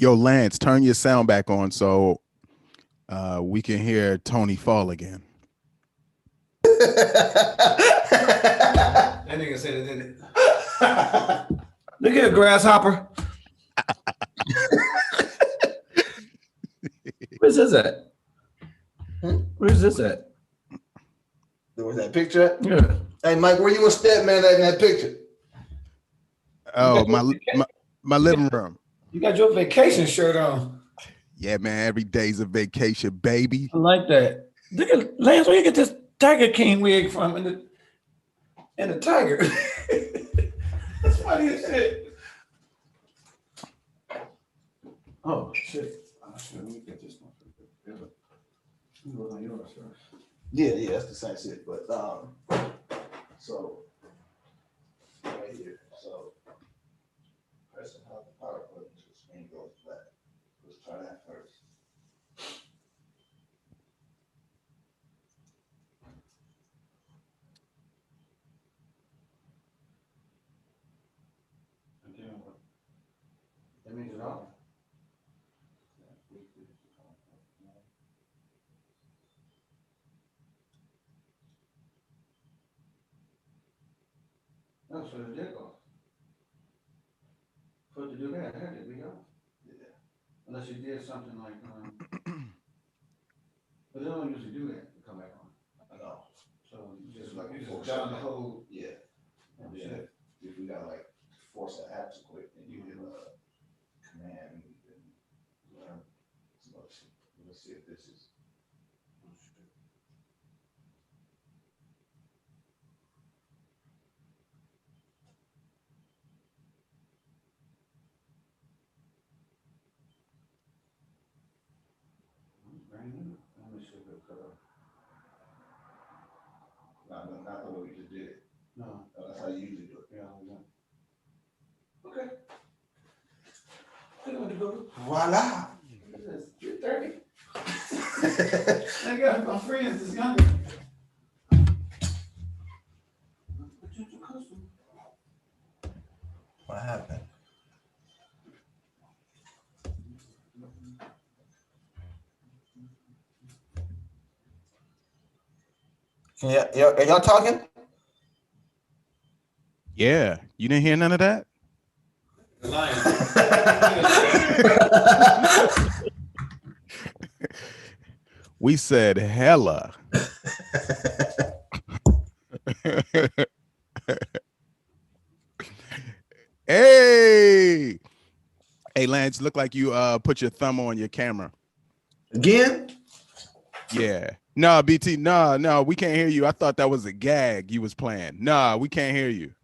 Yo, Lance, turn your sound back on so we can hear Tony fall again. That nigga said it, didn't it? Look at a grasshopper. Where's this at? Where's this at? Where's that picture at? Yeah. Hey, Mike, where you a step man at in that picture? Oh, my living room. You got your vacation shirt on. Yeah, man. Every day's a vacation, baby. I like that. Look at Lance, where you get this Tiger King wig from? And the tiger. That's funny as shit. Oh shit. Let me get this one. Yeah, that's the same shit. But so right here. So press and hold the power button until the screen goes black. Let's try that first. That means it off. No, so the dick off. For it to do that, had it be off. Yeah. Unless you did something like, but they don't usually do that to come back on. I know. So you just Like like you force just down it. the whole. Yeah. And then if we got like force the apps quick, then you hit a command and learn some other shit. Let's see if this is. Let me see if it cut off. Not the way we just did it. No. That's how you usually do it. Yeah, okay. I want to go. Voila. Look at this. You're 30. I got my friends is younger. What happened? Yeah, are y'all talking? Yeah. You didn't hear none of that? The lion. We said hella. Hey. Hey, Lance, look like you put your thumb on your camera. Again? Yeah. No, BT, no, we can't hear you. I thought that was a gag you was playing. Nah, we can't hear you.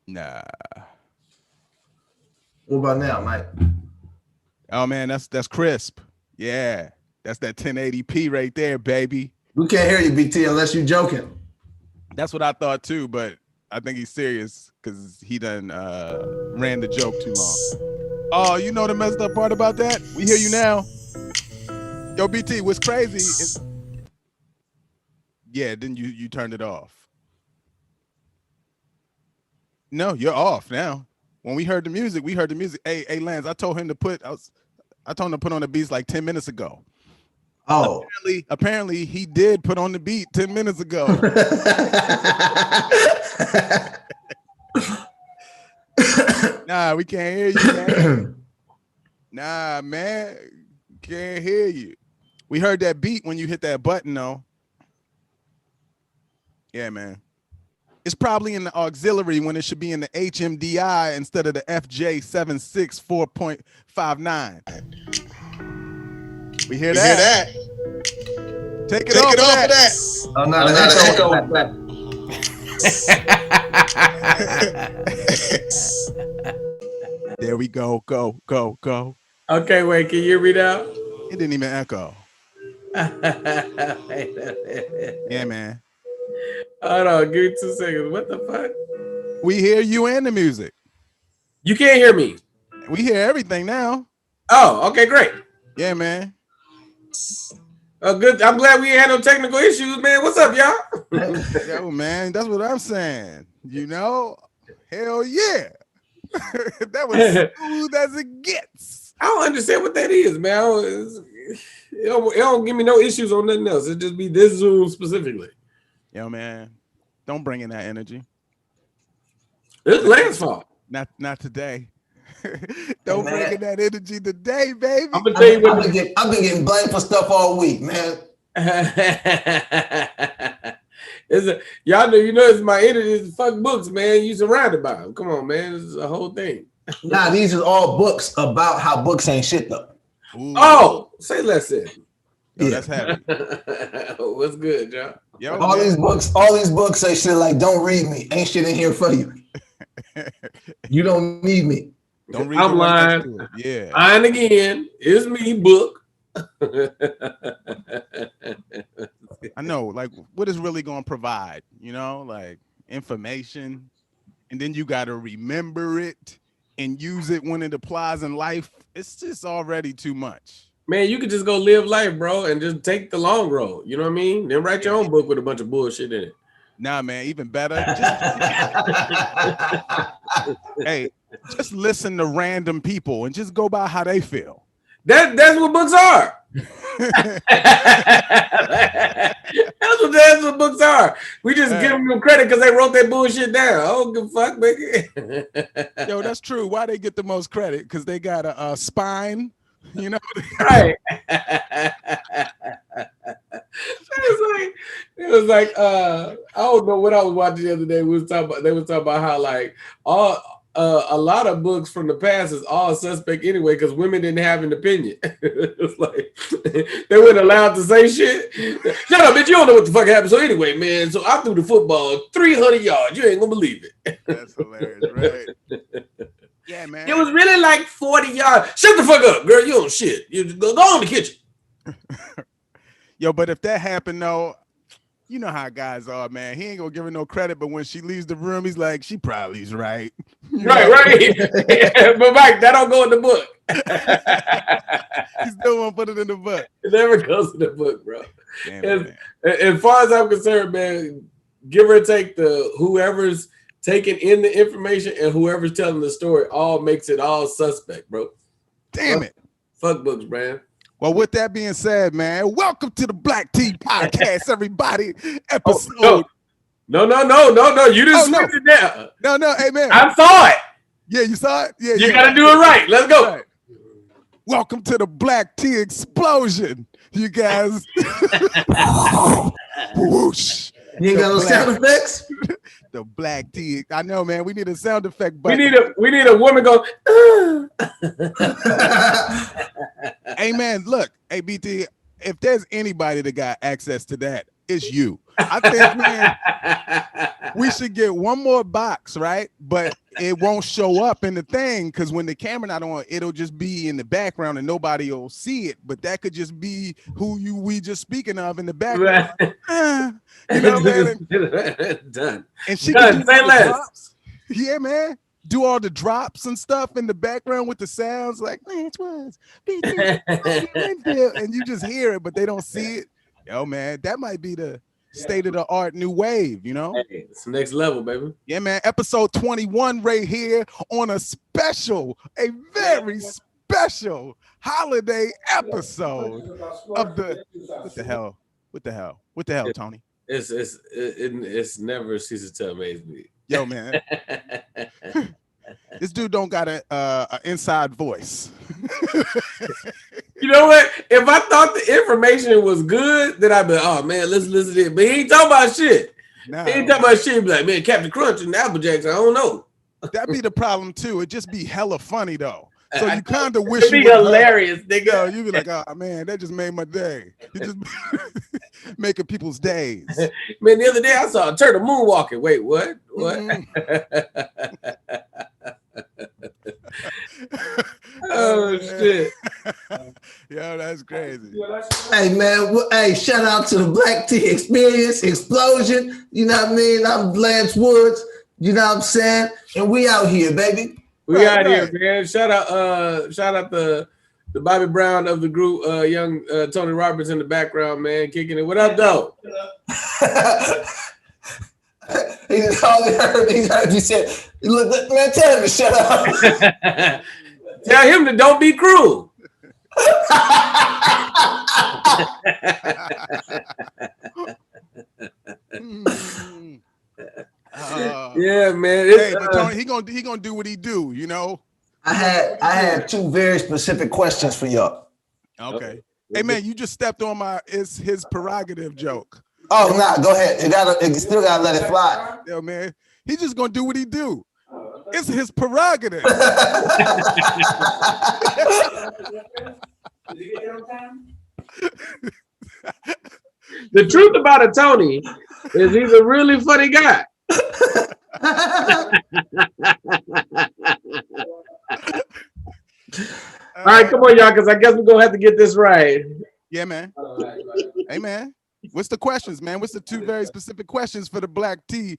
Nah. What about now, Mike? Oh man, that's crisp. Yeah. That's that 1080p right there, baby. We can't hear you, BT, unless you're joking. That's what I thought too, but I think he's serious because he done ran the joke too long. Oh, you know the messed up part about that? We hear you now. Yo, BT, what's crazy is, yeah, then you turned it off. No, you're off now. When we heard the music, we heard the music. Hey, Lance, I told him to put on the beats like 10 minutes ago. Oh. Apparently he did put on the beat 10 minutes ago. Nah, we can't hear you, man. Nah, man, can't hear you. We heard that beat when you hit that button, though. Yeah, man. It's probably in the auxiliary when it should be in the HMDI instead of the FJ76 4.59. We hear that? Take it off of that. Oh, no, that's echo. There we go. Go. Okay, wait, can you hear me now? It didn't even echo. Yeah, man. Hold on, give me 2 seconds. What the fuck? We hear you and the music. You can't hear me. We hear everything now. Oh, okay, great. Yeah, man. Good. I'm glad we ain't had no technical issues, man. What's up, y'all? Yo, man, that's what I'm saying. You know? Hell yeah. That was smooth as it gets. I don't understand what that is, man. It don't give me no issues on nothing else. It just be this Zoom specifically. Yo, man, don't bring in that energy. It's Lance's fault. Not today. Don't bring in that energy today, baby. I'm gonna tell you what. I've been getting blamed for stuff all week, man. Y'all know, it's my energy. It's fuck books, man. You surrounded by them. Come on, man. This is a whole thing. Nah, these are all books about how books ain't shit though. Ooh. Oh, say less then. Yo, that's heavy. What's good, John? Yo, all these books say shit like, don't read me. Ain't shit in here for you. You don't need me. Don't read. I'm lying. Yeah. Lying again. It's me, book. I know, like, what is really going to provide, like information, and then you got to remember it and use it when it applies in life. It's just already too much. Man, you could just go live life, bro, and just take the long road. You know what I mean? Then write your own book with a bunch of bullshit in it. Nah, man, even better. Hey, just listen to random people and just go by how they feel. That's what books are. That's what books are. We just give them credit because they wrote that bullshit down. I don't give a fuck, nigga. Yo, that's true. Why they get the most credit? Because they got a spine, Right. It was like I don't know what I was watching the other day. They was talking about how like a lot of books from the past is all suspect anyway because women didn't have an opinion. It's like they weren't allowed to say shit. Shut up, bitch! You don't know what the fuck happened. So anyway, man. So I threw the football 300 yards. You ain't gonna believe it. That's hilarious, right? Yeah, man. It was really like 40 yards. Shut the fuck up, girl. You don't shit. You go in the kitchen. Yo, but if that happened though, you know how guys are, man. He ain't gonna give her no credit, but when she leaves the room, he's like, she probably's right. Right. But Mike, that don't go in the book. He still won't put it in the book. It never goes in the book, bro. Damn, as far as I'm concerned, man, give or take whoever's taking in the information and whoever's telling the story all makes it all suspect, bro. Damn it. Fuck books, man. Well, with that being said, man, welcome to the Black Tea Podcast, everybody. Episode. No. You didn't switch it down. No, hey, man. I saw it. Yeah, you saw it? Yeah, you got to do it right. Let's go. Right. Welcome to the Black Tea Explosion, you guys. Whoosh. You ain't got no sound effects? The Black Tea. I know, man. We need a sound effect. But we need a woman go. Hey, man, look. Hey, BT, if there's anybody that got access to that, it's you. I think, man, we should get one more box, right? But it won't show up in the thing because when the camera not on, it'll just be in the background and nobody will see it. But that could just be we just speaking of in the background. You know, man? Done. And she Done. can Say less. drops. Yeah, man. Do all the drops and stuff in the background with the sounds like Lance was Winfield, and you just hear it, but they don't see it. Yo, man, that might be the state of the art new wave, you know? Hey, it's the next level, baby. Yeah, man. Episode 21 right here on a very special holiday episode of the what the hell, Tony? It's never ceases to amaze me. Yo, man. This dude don't got a inside voice. You know what? If I thought the information was good, then I'd be like, oh man, let's listen to it. But he ain't talking about shit. Nah. He ain't talking about shit. He'd be like, man, Captain Crunch and Apple Jacks, I don't know. That'd be the problem too. It just be hella funny though. So you kind of wish it'd be hilarious, nigga. You'd be like, oh man, that just made my day. You just making people's days. Man, the other day I saw a turtle moonwalking. Wait, what? What? Oh shit. Yo, that's crazy. Hey man, hey, shout out to the Black Tea Experience Explosion. You know what I mean? I'm Lance Woods. You know what I'm saying? And we out here, baby. We out here, man. Shout out the Bobby Brown of the group, young Tony Roberts in the background, man, kicking it. What up, though? He just all he heard you said, look, man, tell him to shut up. Tell him to don't be cruel. Yeah, man. Hey, but Tony, he gonna do what he do, you know. I had two very specific questions for y'all. Okay. Hey man, you just stepped on his prerogative joke. Oh nah, go ahead. You still gotta let it fly. Yo, man, he just gonna do what he do. It's his prerogative. The truth about a Tony is he's a really funny guy. All right, come on, y'all, because I guess we're gonna have to get this right. Yeah, man. Hey, man. What's the questions, man? What's the two very specific questions for the black tea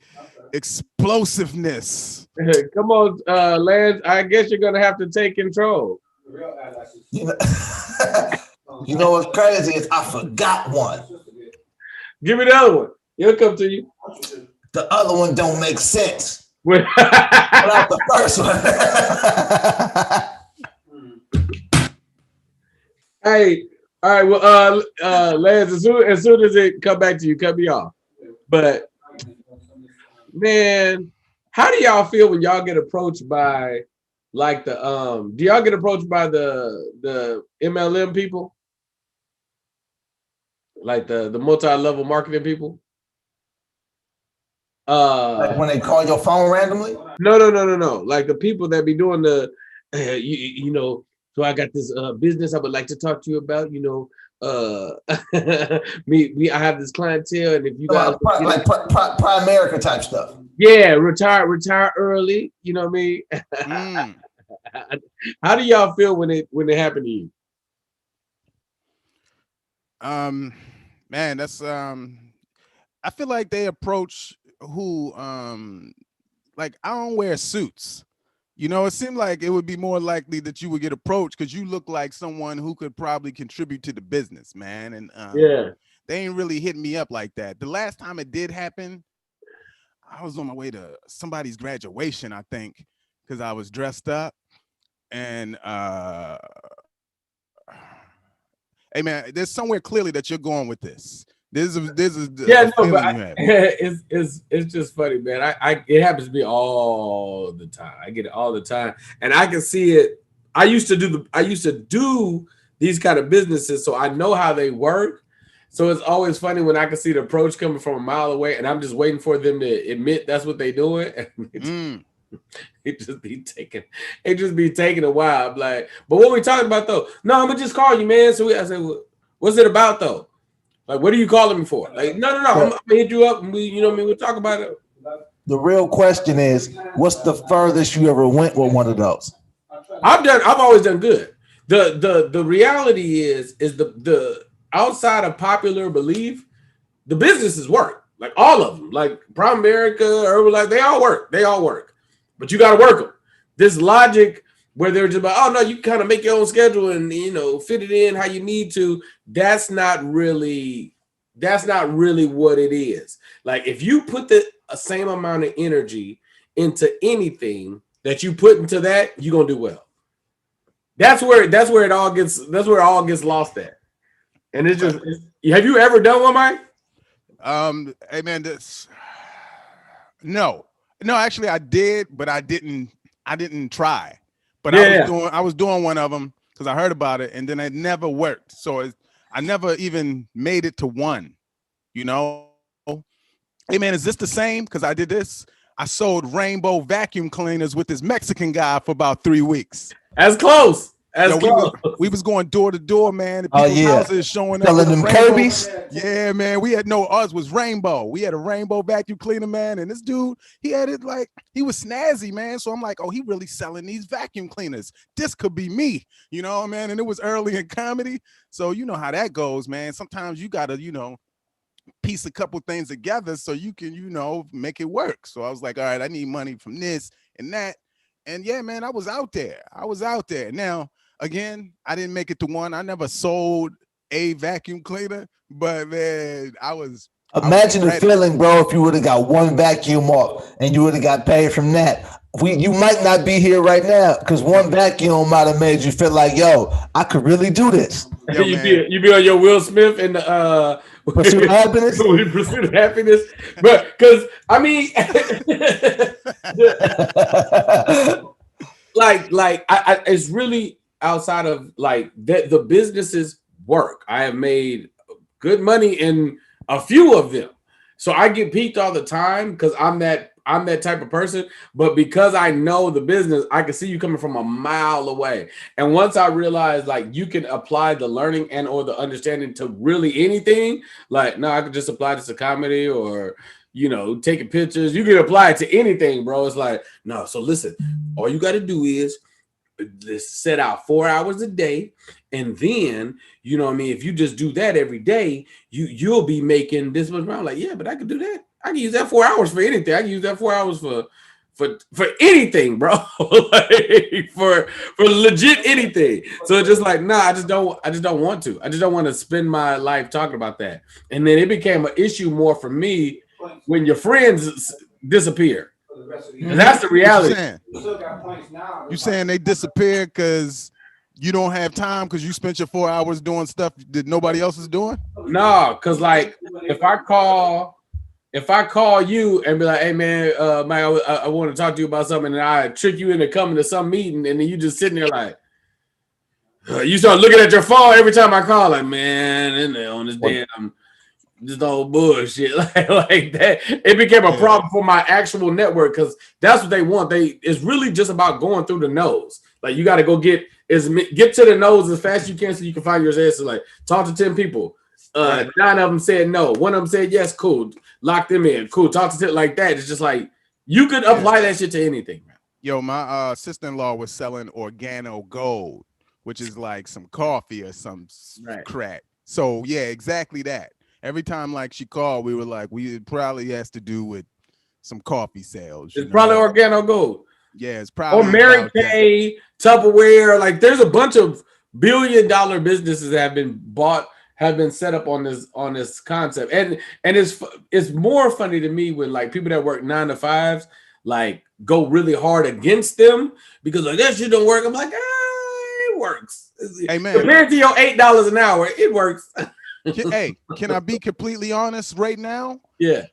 explosiveness? Come on, Lance. I guess you're gonna have to take control. You know what's crazy is I forgot one. Give me the other one. He'll come to you. The other one don't make sense. But Without the first one. Hey, all right. Well, Lance, as soon as it come back to you, cut me off. But man, how do y'all feel when y'all get approached by like the do y'all get approached by the MLM people? Like the multi-level marketing people? Like when they call your phone randomly? No. Like the people that be doing the you know, so I got this business I would like to talk to you about, you know. I have this clientele, and if you guys like Primerica type stuff. Yeah, retire early, you know what I mean? How do y'all feel when it happened to you? Man, that's I feel like they approach who like I don't wear suits. You know, it seemed like it would be more likely that you would get approached because you look like someone who could probably contribute to the business, man. And yeah, they ain't really hitting me up like that. The last time it did happen, I was on my way to somebody's graduation, I think, because I was dressed up. And hey man, there's somewhere clearly that you're going with this. This is yeah, no, but it's just funny, man. It happens to me all the time. I get it all the time, and I can see it. I used to do these kind of businesses, so I know how they work. So it's always funny when I can see the approach coming from a mile away, and I'm just waiting for them to admit that's what they're doing. It just be taking a while. I'm like, but what we talking about though? No, I'm gonna just call you, man. So I said, well, what's it about though? Like, what are you calling me for? Like, no. I'm gonna hit you up and we'll talk about it. The real question is, what's the furthest you ever went with one of those? I've always done good. The reality is the outside of popular belief, the businesses work. Like all of them, like Primerica, Herbalife, they all work. But you got to work them. This logic where they're just like, oh no, you kind of make your own schedule and fit it in how you need to. That's not really what it is. Like if you put the same amount of energy into anything that you put into that, you're gonna do well. That's where it all gets lost at. And it's just, have you ever done one, Mike? Hey man, no, actually I did, but I didn't try. But yeah. I was doing one of them because I heard about it, and then it never worked. So I never even made it to one. Hey man, is this the same? Because I did this. I sold rainbow vacuum cleaners with this Mexican guy for about 3 weeks. As close. We was going door to door, man. Houses showing up. Selling them Kirby's. Yeah, man. We had ours was rainbow. We had a rainbow vacuum cleaner, man. And this dude, he had it like he was snazzy, man. So I'm like, oh, he really selling these vacuum cleaners. This could be me, man. And it was early in comedy, so you know how that goes, man. Sometimes you gotta, piece a couple things together so you can, make it work. So I was like, all right, I need money from this and that. And yeah, man, I was out there. Now, again, I didn't make it to one. I never sold a vacuum cleaner, but man, I was Imagine the feeling, bro, if you would have got one vacuum off and you would have got paid from that. You might not be here right now because one vacuum might have made you feel like, yo, I could really do this. Yo, man. You be on your Will Smith and the Pursuit of happiness. Pursuit of happiness, but because I mean, I it's really outside of like that. The businesses work. I have made good money in a few of them, so I get peaked all the time because I'm that type of person. But because I know the business, I can see you coming from a mile away. And once I realized like you can apply the learning and or the understanding to really anything, like no, I could just apply this to comedy or taking pictures. You can apply it to anything, bro. It's like, no, so listen, all you got to do is let's set out 4 hours a day. And then, if you just do that every day, you'll be making this much money. I'm like, yeah, but I could do that. I can use that 4 hours for anything. I can use that 4 hours for anything, bro. Like for legit anything. So it's just like, nah, I just don't want to. I just don't want to spend my life talking about that. And then it became an issue more for me when your friends disappear. That's the reality. You saying they disappear because you don't have time because you spent your 4 hours doing stuff that nobody else is doing? No, because like if I call you and be like, hey man, Mike, I want to talk to you about something, and I trick you into coming to some meeting, and then you just sitting there like, you start looking at your phone every time I call, like, man, in there on this damn just old bullshit like that. It became a problem for my actual network because that's what they want. It's really just about going through the nose. Like you got to go get to the nose as fast as you can so you can find your answer. Like talk to 10 people. 9 of them said no. 1 of them said yes. Cool. Lock them in. Cool. Talk to 10 like that. It's just like you could apply that shit to anything, man. Yo, my sister-in-law was selling organo gold, which is like some coffee or some crack. So yeah, exactly that. Every time like she called, we were like, it probably has to do with some coffee sales. It's probably organo gold. Yeah, it's probably or Mary Kay, Tupperware. Like there's a bunch of billion-dollar businesses that have been set up on this concept. And it's more funny to me when like people that work 9 to 5s like go really hard against them because like that shit don't work. I'm like, it works. Hey man, compared to your $8 an hour, it works. Hey, can I be completely honest right now? Yeah.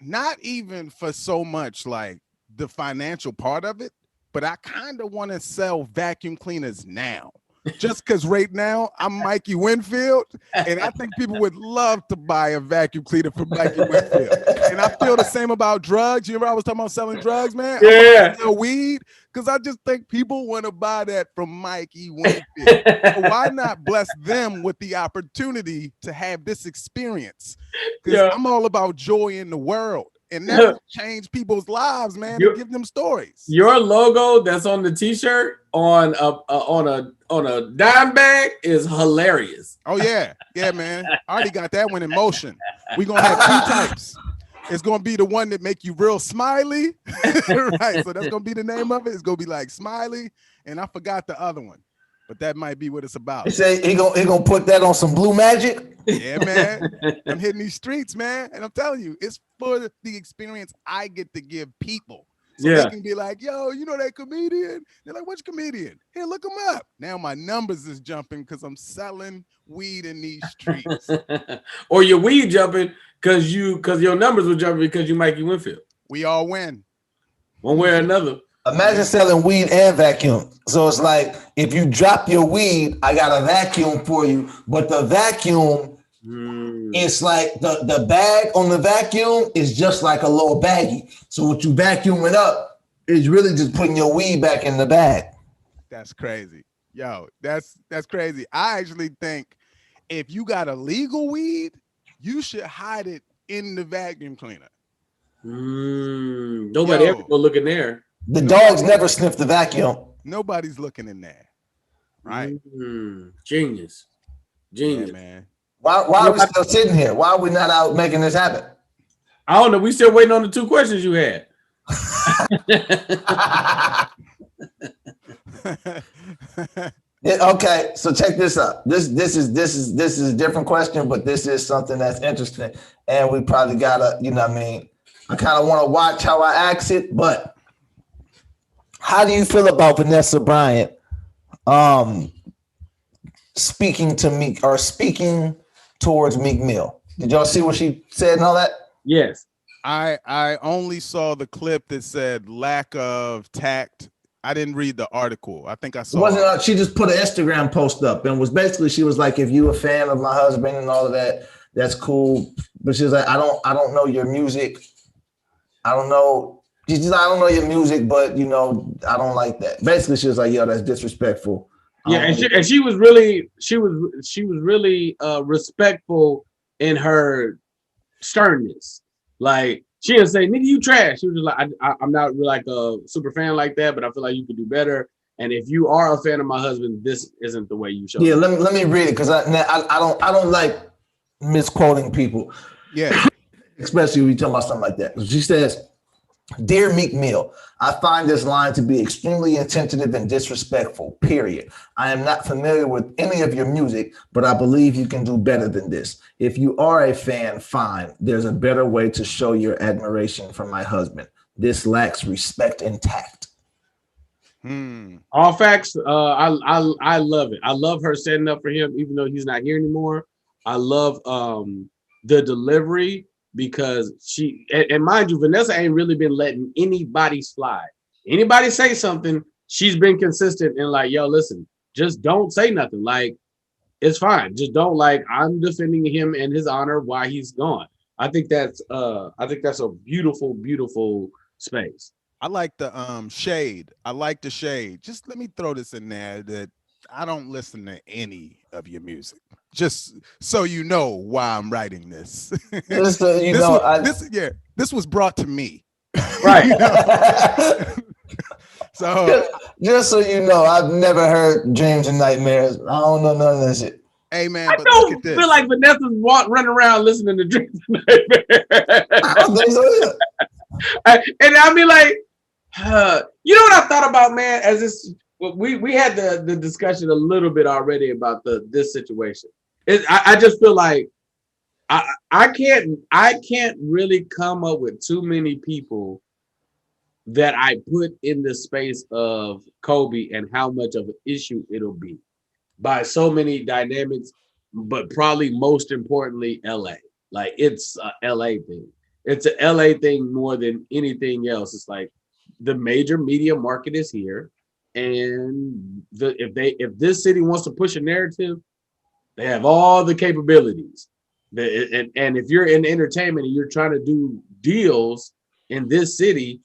Not even for so much like the financial part of it, but I kind of want to sell vacuum cleaners now. Just because right now I'm Mikey Winfield, and I think people would love to buy a vacuum cleaner from Mikey Winfield. And I feel the same about drugs. You remember I was talking about selling drugs, man? Yeah. Sell weed, because I just think people want to buy that from Mikey Winfield. So why not bless them with the opportunity to have this experience? Because I'm all about joy in the world. And that will change people's lives, man, and give them stories. Your logo that's on the t-shirt on a dime bag is hilarious. Oh yeah, man. I already got that one in motion. We're gonna have 2 types. It's gonna be the one that make you real smiley, right? So that's gonna be the name of it. It's gonna be like smiley, and I forgot the other one, but that might be what it's about. You say he gonna put that on some blue magic? Yeah, man. I'm hitting these streets, man, and I'm telling you, it's for the experience I get to give people. So they can be like, yo, you know that comedian? They're like, which comedian? Here, look him up. Now my numbers is jumping because I'm selling weed in these streets. Or your weed jumping because your numbers were jumping because you Mikey Winfield. We all win. One way or another. Imagine selling weed and vacuum. So it's like, if you drop your weed, I got a vacuum for you, but the vacuum, it's like the bag on the vacuum is just like a little baggie. So what you vacuum it up is really just putting your weed back in the bag. That's crazy. Yo, that's crazy. I actually think if you got a legal weed, you should hide it in the vacuum cleaner. Nobody ever go look in there. The dogs never sniff the vacuum. Nobody's looking in there. Right? Genius. Yeah, man. Why are we still sitting here? Why are we not out making this happen? I don't know. We still waiting on the 2 questions you had. Okay, so check this out. This is a different question, but this is something that's interesting, and we probably gotta, you know what I mean. I kind of want to watch how I ask it, but how do you feel about Vanessa Bryant speaking to Meek or speaking towards Meek Mill? Did y'all see what she said and all that? Yes. I only saw the clip that said lack of tact. I didn't read the article. I think I saw. Wasn't she just put an Instagram post up and was basically she was like, if you a fan of my husband and all of that, that's cool. But she was like, I don't know your music. I don't know. She's just, I don't know your music, but you know, I don't like that. Basically, she was like, yo, that's disrespectful. Yeah, and she was really respectful in her sternness. Like she didn't say, "Nigga, you trash." She was just like, "I'm not really like a super fan like that, but I feel like you could do better. And if you are a fan of my husband, this isn't the way you show." Yeah, let me read it because I don't like misquoting people. Yeah, especially when you talk about something like that. She says, "Dear Meek Mill, I find this line to be extremely insensitive and disrespectful, period. I am not familiar with any of your music, but I believe you can do better than this. If you are a fan, fine. There's a better way to show your admiration for my husband. This lacks respect and tact." All facts. I love it. I love her setting up for him, even though he's not here anymore. I love the delivery. Because she, and mind you, Vanessa ain't really been letting anybody slide. Anybody say something, she's been consistent and like, yo, listen, just don't say nothing. Like, it's fine. Just don't, like, I'm defending him and his honor while he's gone. I think that's a beautiful, beautiful space. I like the shade. I like the shade. Just let me throw this in there that I don't listen to any of your music. Just so you know why I'm writing this. This was brought to me. Right. So just so you know, I've never heard Dreams and Nightmares. I don't know none of that shit. Hey man, I don't feel like Vanessa's running around listening to Dreams and Nightmares. I don't think so either. And I mean, like, you know what I thought about, man? As this, we had the discussion a little bit already about this situation. I just feel like I can't really come up with too many people that I put in the space of Kobe and how much of an issue it'll be by so many dynamics, but probably most importantly, LA. Like, it's a LA thing. It's a LA thing more than anything else. It's like the major media market is here, and if this city wants to push a narrative, they have all the capabilities. And if you're in entertainment and you're trying to do deals in this city,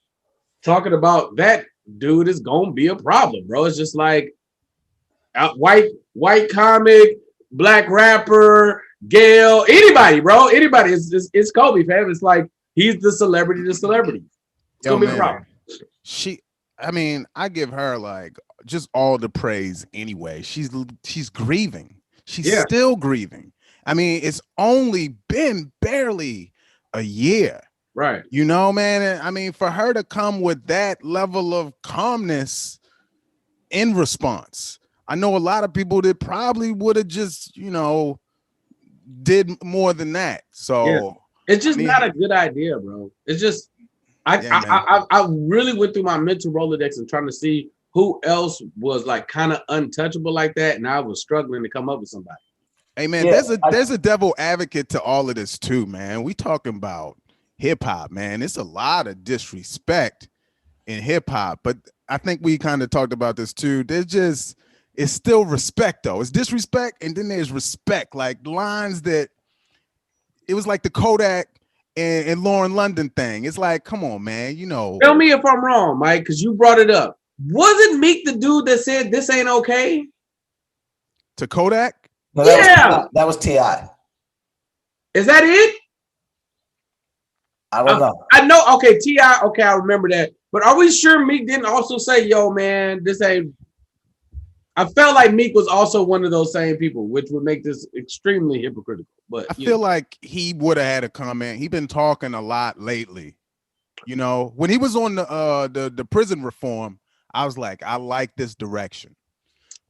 talking about that dude is gonna be a problem, bro. It's just like white comic, black rapper, Gail, anybody, bro. Anybody. It's Kobe, fam. It's like he's the celebrity to celebrity. It's gonna be a problem. I give her like just all the praise anyway. She's grieving. She's still grieving. I mean, it's only been barely a year. Right. You know, man. And I mean, for her to come with that level of calmness in response, I know a lot of people that probably would have just, did more than that. So it's just not a good idea, bro. It's just I really went through my mental Rolodex and trying to see who else was like kind of untouchable like that, and I was struggling to come up with somebody. Hey man, there's a devil advocate to all of this too, man. We talking about hip hop, man. It's a lot of disrespect in hip hop, but I think we kind of talked about this too. It's still respect though. It's disrespect, and then there's respect, like lines that it was like the Kodak and Lauren London thing. It's like, come on, man. Tell me if I'm wrong, Mike, because you brought it up. Wasn't Meek the dude that said this ain't okay? To Kodak? No, that was T.I. Is that it? I don't know. I know. Okay, T.I. Okay, I remember that. But are we sure Meek didn't also say, yo, man, this ain't... I felt like Meek was also one of those same people, which would make this extremely hypocritical. But I feel like he would have had a comment. He's been talking a lot lately. When he was on the prison reform, I was like, I like this direction.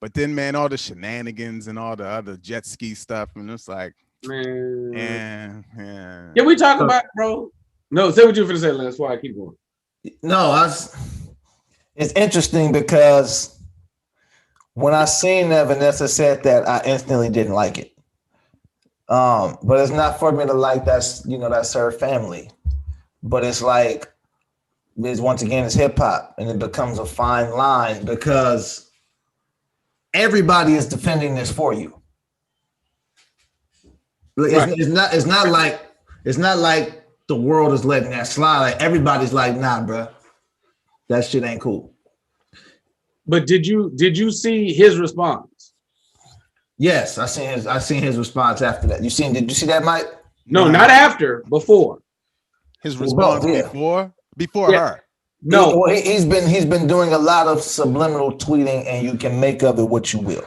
But then, man, all the shenanigans and all the other jet ski stuff, and it's like, Man. yeah. Can we talk about it, bro? No, say what you were finna say, Lance. Why I keep going. No, it's interesting because when I seen that Vanessa said that, I instantly didn't like it. But it's not for me to like that's her family. But it's like, once again, it's hip hop, and it becomes a fine line because everybody is defending this for you. Right. It's not like the world is letting that slide. Like everybody's like, nah, bro, that shit ain't cool. But did you see his response? Yes, I seen his response after that. Did you see that, Mike? No, not after, before. His response before Yeah. her. No, he's been doing a lot of subliminal tweeting, and you can make of it what you will.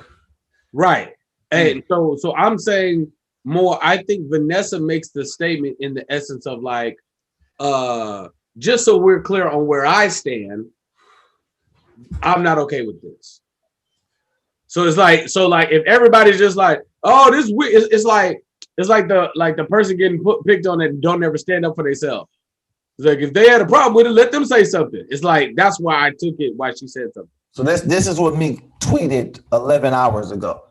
right. And so I'm saying more. I think Vanessa makes the statement in the essence of like, just so we're clear on where I stand, I'm not okay with this. So it's like, if everybody's just like, oh, this it's like the person getting picked on and don't ever stand up for themselves. It's like if they had a problem with it, let them say something. It's like that's why I took it. Why she said something. So this is what me tweeted 11 hours ago.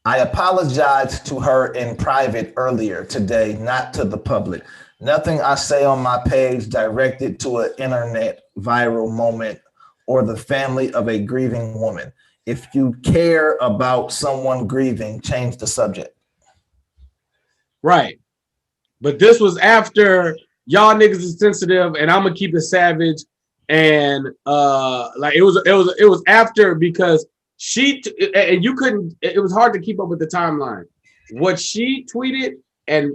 I apologized to her in private earlier today, not to the public. Nothing I say on my page directed to an internet viral moment or the family of a grieving woman. If you care about someone grieving, change the subject. Right. But this was after y'all niggas is sensitive and I'm gonna keep it savage. And like it was after because and you couldn't, it was hard to keep up with the timeline. What she tweeted and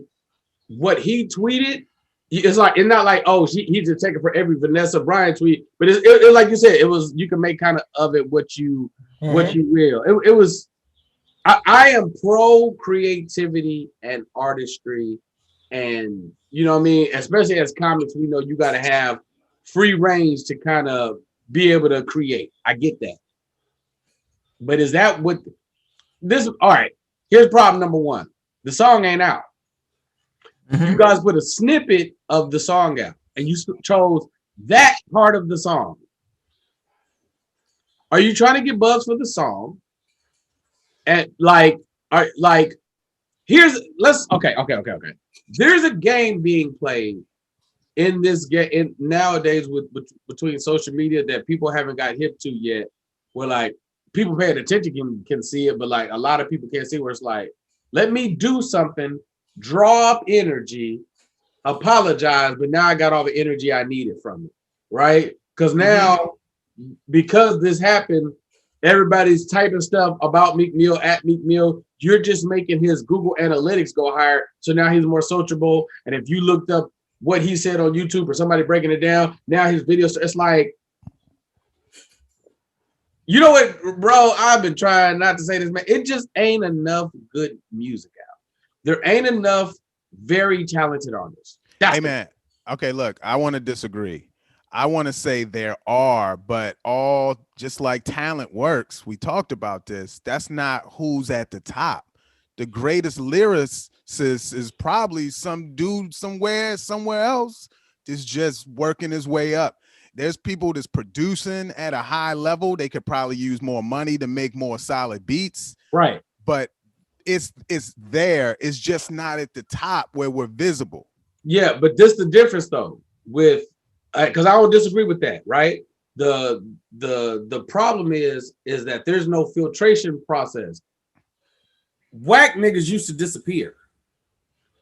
what he tweeted, it's not like, oh, he just taking for every Vanessa Bryant tweet, but it like you said, it was, you can make kind of it what you will. It was, I am pro creativity and artistry, and you know what I mean, especially as comics, we know you got to have free range to kind of be able to create. I get that. But is that what this? All right, here's problem number one. The song ain't out. You guys put a snippet of the song out and you chose that part of the song. Are you trying to get buzz for the song? And here's okay. There's a game being played in this game nowadays between social media that people haven't got hip to yet, where like people paying attention can see it, but like a lot of people can't see, where it's like, let me do something, draw up energy, apologize, but now I got all the energy I needed from it, right? Because now, because this happened, everybody's typing stuff about Meek Mill at Meek Mill. You're just making his Google Analytics go higher, so now he's more searchable. And if you looked up what he said on YouTube or somebody breaking it down, now his videos, it's like, you know what, bro? I've been trying not to say this, man. It just ain't enough good music out. There ain't enough very talented artists. Hey, man. Okay, look, I want to disagree. I want to say there are, but all just like talent works. We talked about this. That's not who's at the top. The greatest lyricist is probably some dude somewhere else that's just working his way up. There's people that's producing at a high level. They could probably use more money to make more solid beats. Right. But it's there. It's just not at the top where we're visible. Yeah, but this the difference though with, because I don't disagree with that, right? The problem is that there's no filtration process. Whack niggas used to disappear.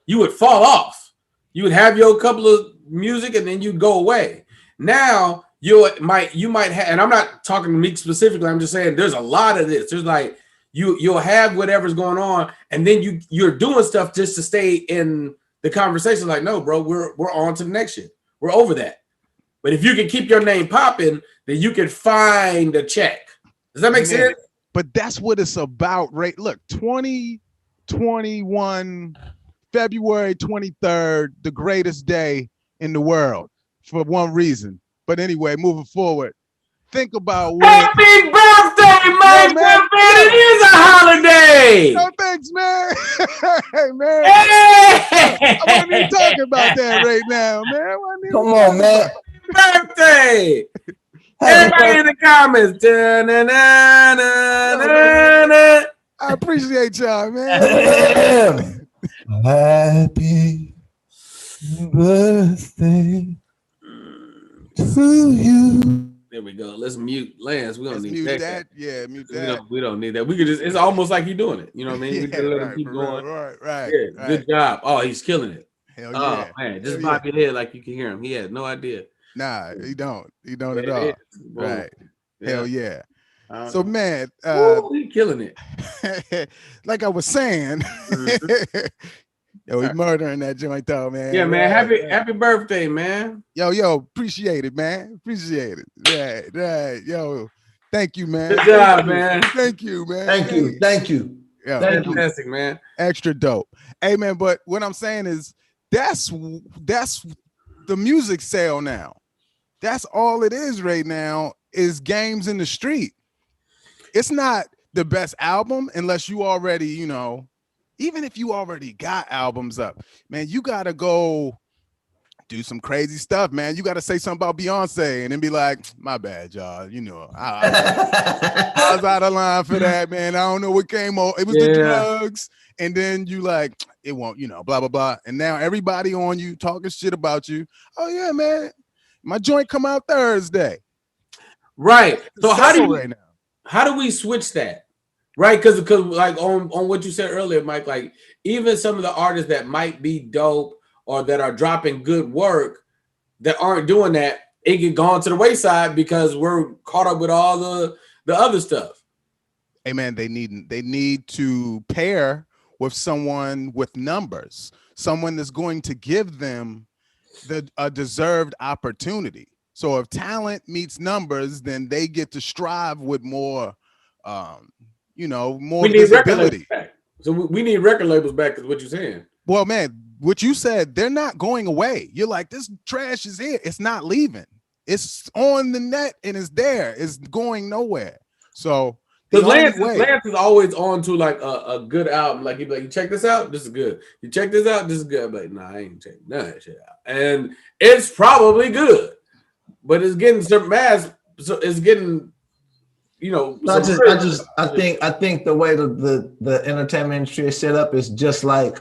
You would fall off. You would have your couple of music and then you'd go away. Now you might have, and I'm not talking to Meek specifically, I'm just saying there's a lot of this. There's like you'll have whatever's going on, and then you're doing stuff just to stay in the conversation. Like, no, bro, we're on to the next shit. We're over that. But if you can keep your name popping, then you can find a check. Does that make sense? But that's what it's about, right? Look, 2021, February 23rd, the greatest day in the world for one reason. But anyway, moving forward, think about Happy birthday! Mike, man, man, it is a holiday. No thanks, man. Hey, man. Hey! I wasn't even talking about that right now, man. I wasn't even Come talking on, man. Birthday. Happy Everybody in the comments. Da-na-na-na-na-na. I appreciate y'all, man. Happy birthday to you. There we go. Let's mute Lance. We don't Let's need mute that. that. Yeah, mute We that. don't need that. We could just, it's almost like he's doing it. You know what I mean? We just let him Right, keep for real. going. Right. Yeah, good job. Oh, he's killing it. Hell Oh yeah. man, just Hell bob your head like you can hear him. He had no idea. Nah, he don't. He don't There at it all. is. Boom. Right. Yeah. Hell yeah. I So don't know. man, Ooh, he killing it. like I was saying, yo, he Alright. murdering that joint though, man. Yeah, man. Right. Happy birthday, man. Yo, appreciate it, man. Appreciate it. Right. Yo, thank you, man. Good job, man. Thank you, man. Thank you. Thank you. Yo, Thank you. Fantastic, man. extra dope. Hey, man, but what I'm saying is that's the music sale now. That's all it is right now is games in the street. It's not the best album unless you already, even if you already got albums up, man, you got to go do some crazy stuff, man. You got to say something about Beyonce and then be like, my bad, y'all. I was out of line for that, man. I don't know what came on. It was the drugs. And then you like, it won't, blah, blah, blah. And now everybody on you talking shit about you. Oh, yeah, man. My joint come out Thursday. Right. So how do we now? switch that? Right, because like on what you said earlier, Mike, like even some of the artists that might be dope or that are dropping good work that aren't doing that, it get gone to the wayside because we're caught up with all the other stuff. Hey man, they need to pair with someone with numbers, someone that's going to give them a deserved opportunity. So if talent meets numbers, then they get to strive with more more visibility. So we need record labels back, is what you're saying. Well, man, what you said, they're not going away. You're like, this trash is here. It's not leaving. It's on the net and it's there. It's going nowhere. So Lance is always on to like a good album. Like he'd be like, you check this out, this is good. You check this out, this is good. I'm like, nah, I ain't checking none of that shit out. And it's probably good, but it's getting some mass. So it's getting, I think the way the entertainment industry is set up is just like,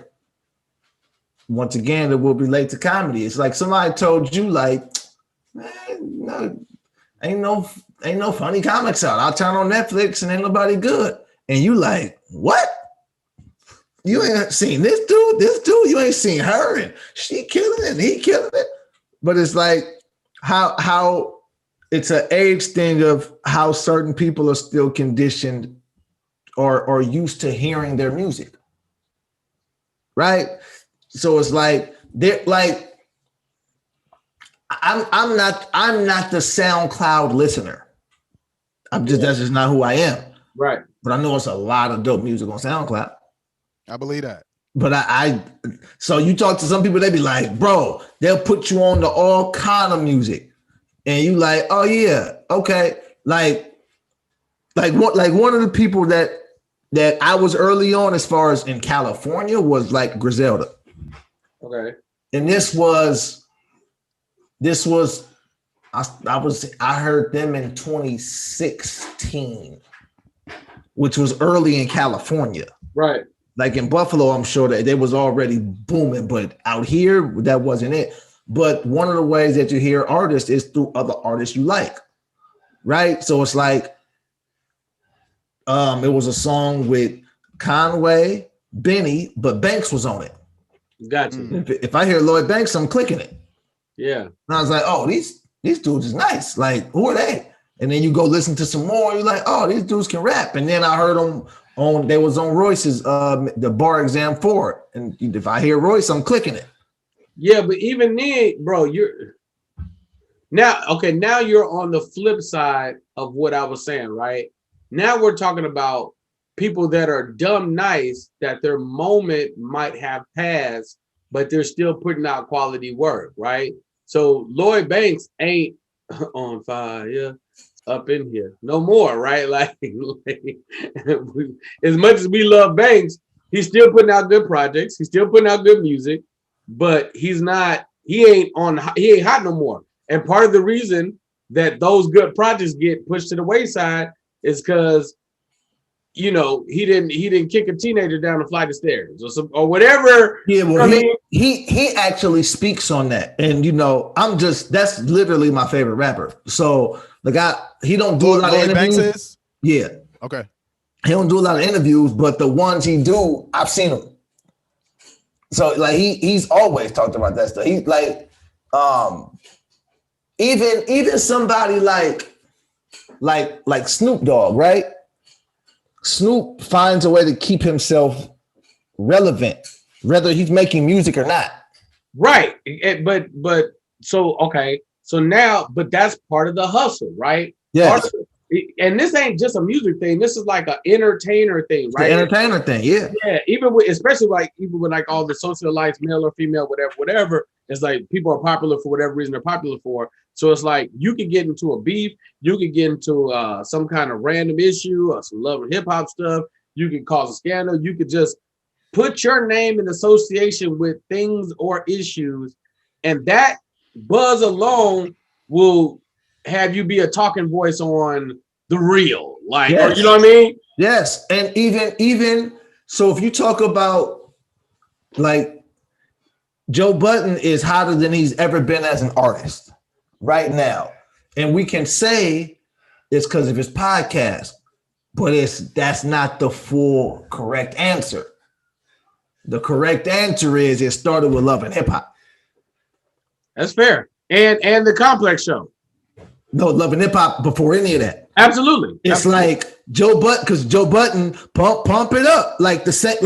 once again, it will relate to comedy. It's like somebody told you, like, man, no, ain't no funny comics out. I'll turn on Netflix and ain't nobody good. And you like, what? You ain't seen this dude, you ain't seen her, and she killing it, and he killing it. But it's like how it's an age thing of how certain people are still conditioned or used to hearing their music. Right? So it's like they're like, I'm not the SoundCloud listener. That's just not who I am. Right. But I know it's a lot of dope music on SoundCloud. I believe that. But so you talk to some people, they be like, bro, they'll put you on to all kind of music. And you like, oh yeah, okay. Like one of the people that I was early on as far as in California was like Griselda. Okay. And this was I heard them in 2016, which was early in California. Right. Like in Buffalo, I'm sure that they was already booming, but out here, that wasn't it. But one of the ways that you hear artists is through other artists you like, right? So it's like, it was a song with Conway, Benny, but Banks was on it. Gotcha. If I hear Lloyd Banks, I'm clicking it. Yeah. And I was like, oh, these dudes is nice. Like, who are they? And then you go listen to some more. You're like, oh, these dudes can rap. And then I heard them they was on Royce's the Bar Exam 4. And if I hear Royce, I'm clicking it. Yeah, but even then, bro, now you're on the flip side of what I was saying, right? Now we're talking about people that are dumb nice, that their moment might have passed, but they're still putting out quality work, right? So Lloyd Banks ain't on fire. up in here. No more, right? Like as much as we love Banks, he's still putting out good projects. He's still putting out good music, but he ain't hot no more. And part of the reason that those good projects get pushed to the wayside is because he didn't kick a teenager down a flight of stairs or whatever. Yeah, well, he actually speaks on that, and that's literally my favorite rapper. So the guy, he don't do a lot of interviews. Banks is? Yeah, okay. He don't do a lot of interviews, but the ones he do, I've seen them. So like he's always talked about that stuff. He's like, even somebody like Snoop Dogg, right? Snoop finds a way to keep himself relevant, whether he's making music or not. Right. But that's part of the hustle, right? Yeah. And this ain't just a music thing. This is like an entertainer thing, right? The entertainer thing, yeah. Yeah. Even with all the socialites, male or female, whatever. It's like people are popular for whatever reason they're popular for. So it's like you could get into a beef, you could get into some kind of random issue or some love and hip hop stuff. You could cause a scandal. You could just put your name in association with things or issues, and that buzz alone will have you be a talking voice on the real, like, yes. Or, you know what I mean? Yes, and even so, if you talk about like Joe Budden is hotter than he's ever been as an artist right now, and we can say it's because of his podcast, but that's not the full correct answer. The correct answer is it started with Love and Hip Hop. That's fair, and the Complex Show. No, Love and Hip Hop before any of that. Absolutely, it's absolutely. Like Joe Budden, because Joe Budden pump it up like the same.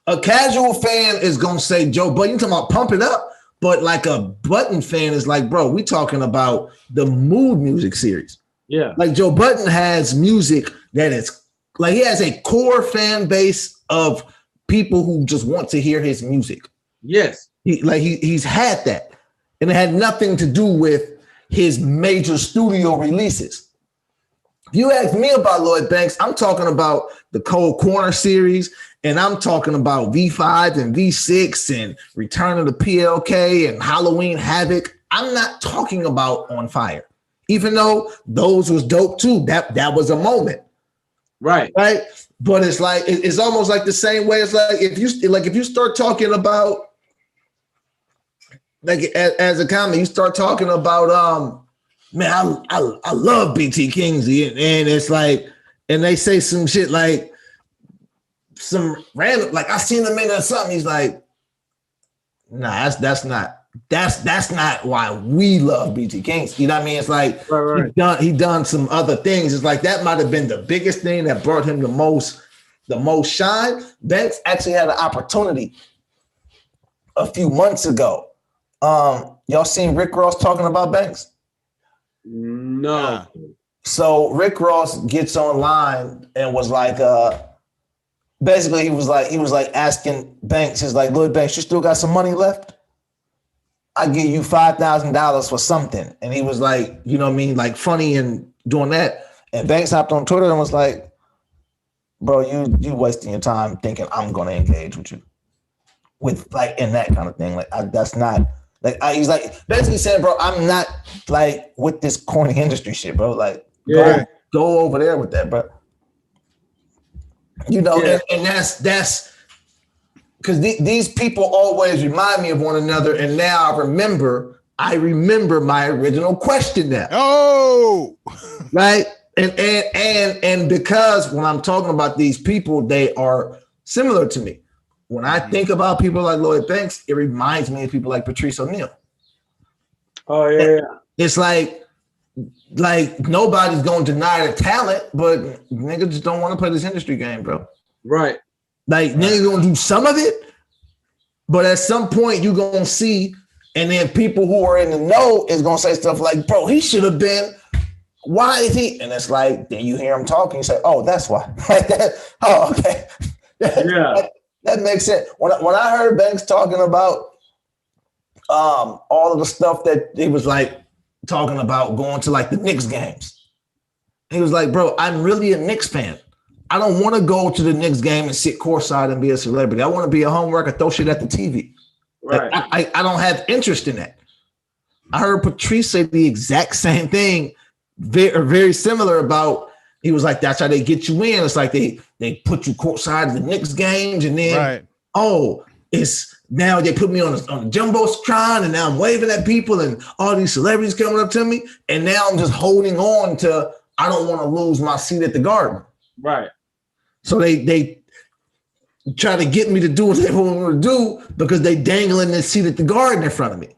A casual fan is gonna say Joe Budden. You talking about pump it up? But like a Budden fan is like, bro, we talking about the Mood Music series. Yeah. Like Joe Budden has music that is like he has a core fan base of people who just want to hear his music. Yes. He's had that. And it had nothing to do with his major studio releases. If you ask me about Lloyd Banks, I'm talking about the Cold Corner series, and I'm talking about V5 and V6 and Return of the PLK and Halloween Havoc. I'm not talking about On Fire, even though those was dope too. That was a moment, right? But it's like it's almost like the same way. It's like if you start talking about like as a comment, you start talking about man, I love BT Kingsley, and it's like, and they say some shit like some random, like I seen him in something. He's like, nah, that's not why we love BT Kingsley. You know what I mean? It's like right. He done some other things. It's like that might have been the biggest thing that brought him the most shine. Banks actually had an opportunity a few months ago. Y'all seen Rick Ross talking about Banks? No. So Rick Ross gets online and was like, basically he was like asking Banks, he's like, Lloyd Banks, you still got some money left? I give you $5,000 for something. And he was like, you know what I mean? Like funny and doing that. And Banks hopped on Twitter and was like, bro, you wasting your time thinking I'm going to engage with you with like in that kind of thing. Like that's not like he's like basically saying, bro, I'm not like with this corny industry shit, bro. Like go over there with that, bro. You know, and that's because these people always remind me of one another, and now I remember my original question now. Oh, right, and because when I'm talking about these people, they are similar to me. When I think about people like Lloyd Banks, it reminds me of people like Patrice O'Neal. Oh yeah, it's like nobody's gonna deny the talent, but niggas just don't want to play this industry game, bro. Right. Like niggas gonna do some of it, but at some point you gonna see, and then people who are in the know is gonna say stuff like, "Bro, he should have been. Why is he?" And it's like then you hear him talking, you say, "Oh, that's why." Like that. Oh, okay. Yeah. That makes sense. When I heard Banks talking about all of the stuff that he was like talking about going to like the Knicks games. He was like, bro, I'm really a Knicks fan. I don't want to go to the Knicks game and sit courtside and be a celebrity. I want to be a homeworker, throw shit at the TV. Right. Like, I don't have interest in that. I heard Patrice say the exact same thing, very, very similar about, he was like, that's how they get you in. It's like they put you courtside at the Knicks games, and then, it's now they put me on the Jumbotron, and now I'm waving at people and all these celebrities coming up to me. And now I'm just holding on to, I don't want to lose my seat at the Garden. Right. So they try to get me to do what they want to do because they dangling this seat at the Garden in front of me.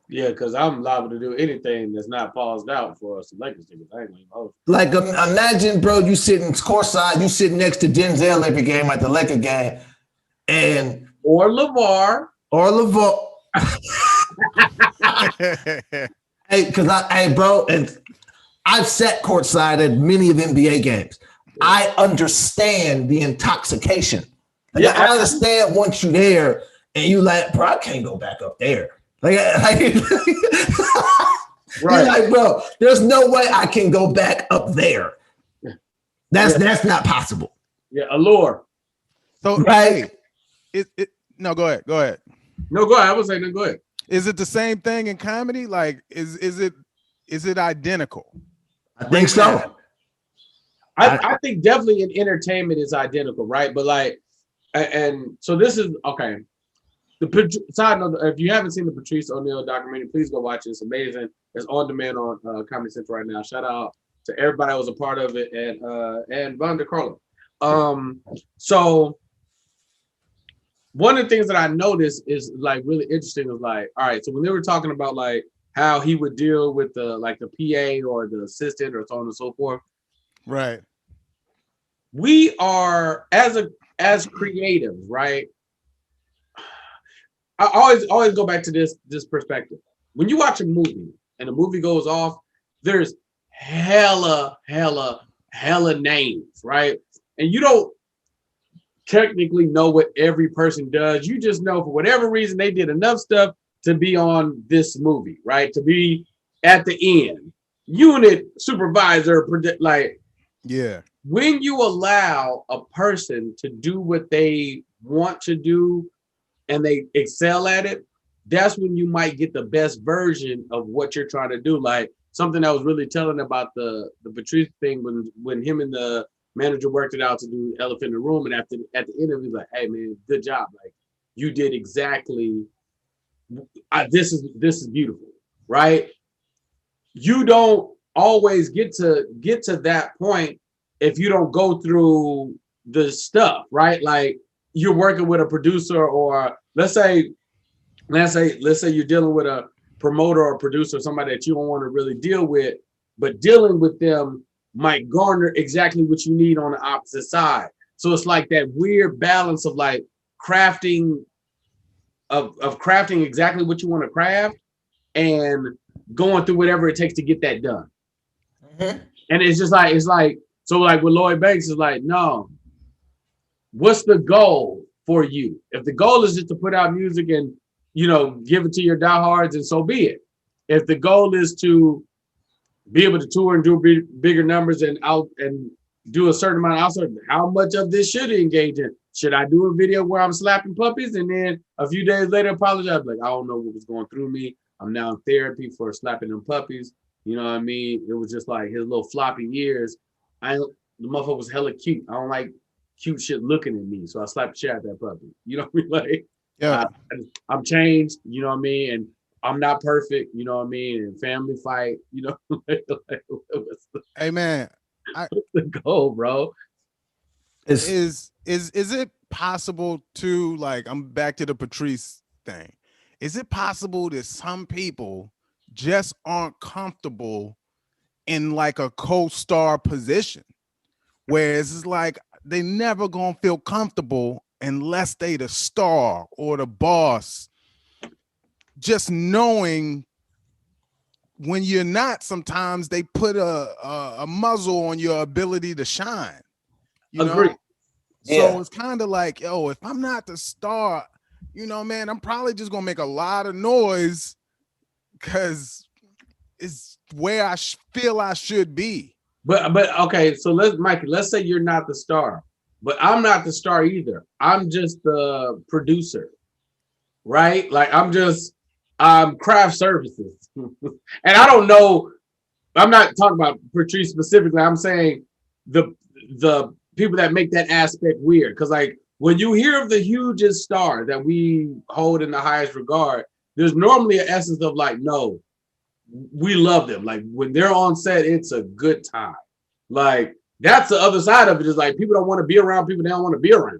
Yeah, because I'm liable to do anything that's not paused out for some Lakers tickets. I ain't gonna hold. Like, imagine, bro, you sitting courtside, you sitting next to Denzel every game at the Laker game, and or LeVar. Hey, bro, and I've sat courtside at many of NBA games. I understand the intoxication. Like, I understand once you're there and you like, bro, I can't go back up there. Like right. You're like, bro, there's no way I can go back up there. That's not possible. Yeah, allure. So right. No, go ahead. Go ahead. No, go ahead. I was saying, no, go ahead. Is it the same thing in comedy? Like, is it identical? I think so. I think definitely in entertainment is identical, right? But like, and so this is okay. The side note, if you haven't seen the Patrice O'Neal documentary, please go watch it. It's amazing. It's on demand on Comedy Central right now. Shout out to everybody that was a part of it and Von DeCarlo. So one of the things that I noticed is like really interesting is like, all right, so when they were talking about like how he would deal with the PA or the assistant or so on and so forth. Right. We are as creatives, right? I always go back to this perspective. When you watch a movie and a movie goes off, there's hella names, right? And you don't technically know what every person does. You just know for whatever reason they did enough stuff to be on this movie, right? To be at the end. Unit supervisor, like, yeah. When you allow a person to do what they want to do and they excel at it, that's when you might get the best version of what you're trying to do. Like something that was really telling about the Patrice thing when him and the manager worked it out to do Elephant in the Room, and at the interview, he's like, "Hey man, good job! Like you did exactly. This is beautiful, right? You don't always get to that point if you don't go through the stuff, right? Like you're working with a producer, or let's say you're dealing with a promoter or producer, somebody that you don't want to really deal with, but dealing with them might garner exactly what you need on the opposite side. So it's like that weird balance of like crafting exactly what you want to craft and going through whatever it takes to get that done. Mm-hmm. And it's like so like with Lloyd Banks is like, no, what's the goal for you? If the goal is just to put out music and, you know, give it to your diehards, and so be it. If the goal is to be able to tour and do bigger numbers and do a certain amount outside, how much of this should it engage in? Should I do a video where I'm slapping puppies and then a few days later apologize? Like, I don't know what was going through me. I'm now in therapy for slapping them puppies. You know what I mean? It was just like his little floppy ears. The motherfucker was hella cute. I don't like cute shit looking at me, so I slapped the shit out of that puppy. You know what I mean? Like, yeah, I'm changed. You know what I mean? And I'm not perfect. You know what I mean? And family fight. You know, hey man, what's the goal, bro? Is it possible to, like, I'm back to the Patrice thing. Is it possible that some people just aren't comfortable in like a co-star position, whereas it's like they never gonna feel comfortable unless they the star or the boss? Just knowing when you're not, sometimes they put a muzzle on your ability to shine. You Agree. know? So it's kind of like, yo, if I'm not the star, you know, man, I'm probably just gonna make a lot of noise because is where I feel I should be. But okay, so let's say you're not the star, but I'm not the star either. I'm just the producer, right? Like I'm craft services, and I don't know. I'm not talking about Patrice specifically. I'm saying the people that make that aspect weird. Because like when you hear of the hugest star that we hold in the highest regard, there's normally an essence of like, no, we love them. Like when they're on set, it's a good time. Like that's the other side of it. Is like people don't want to be around people they don't want to be around.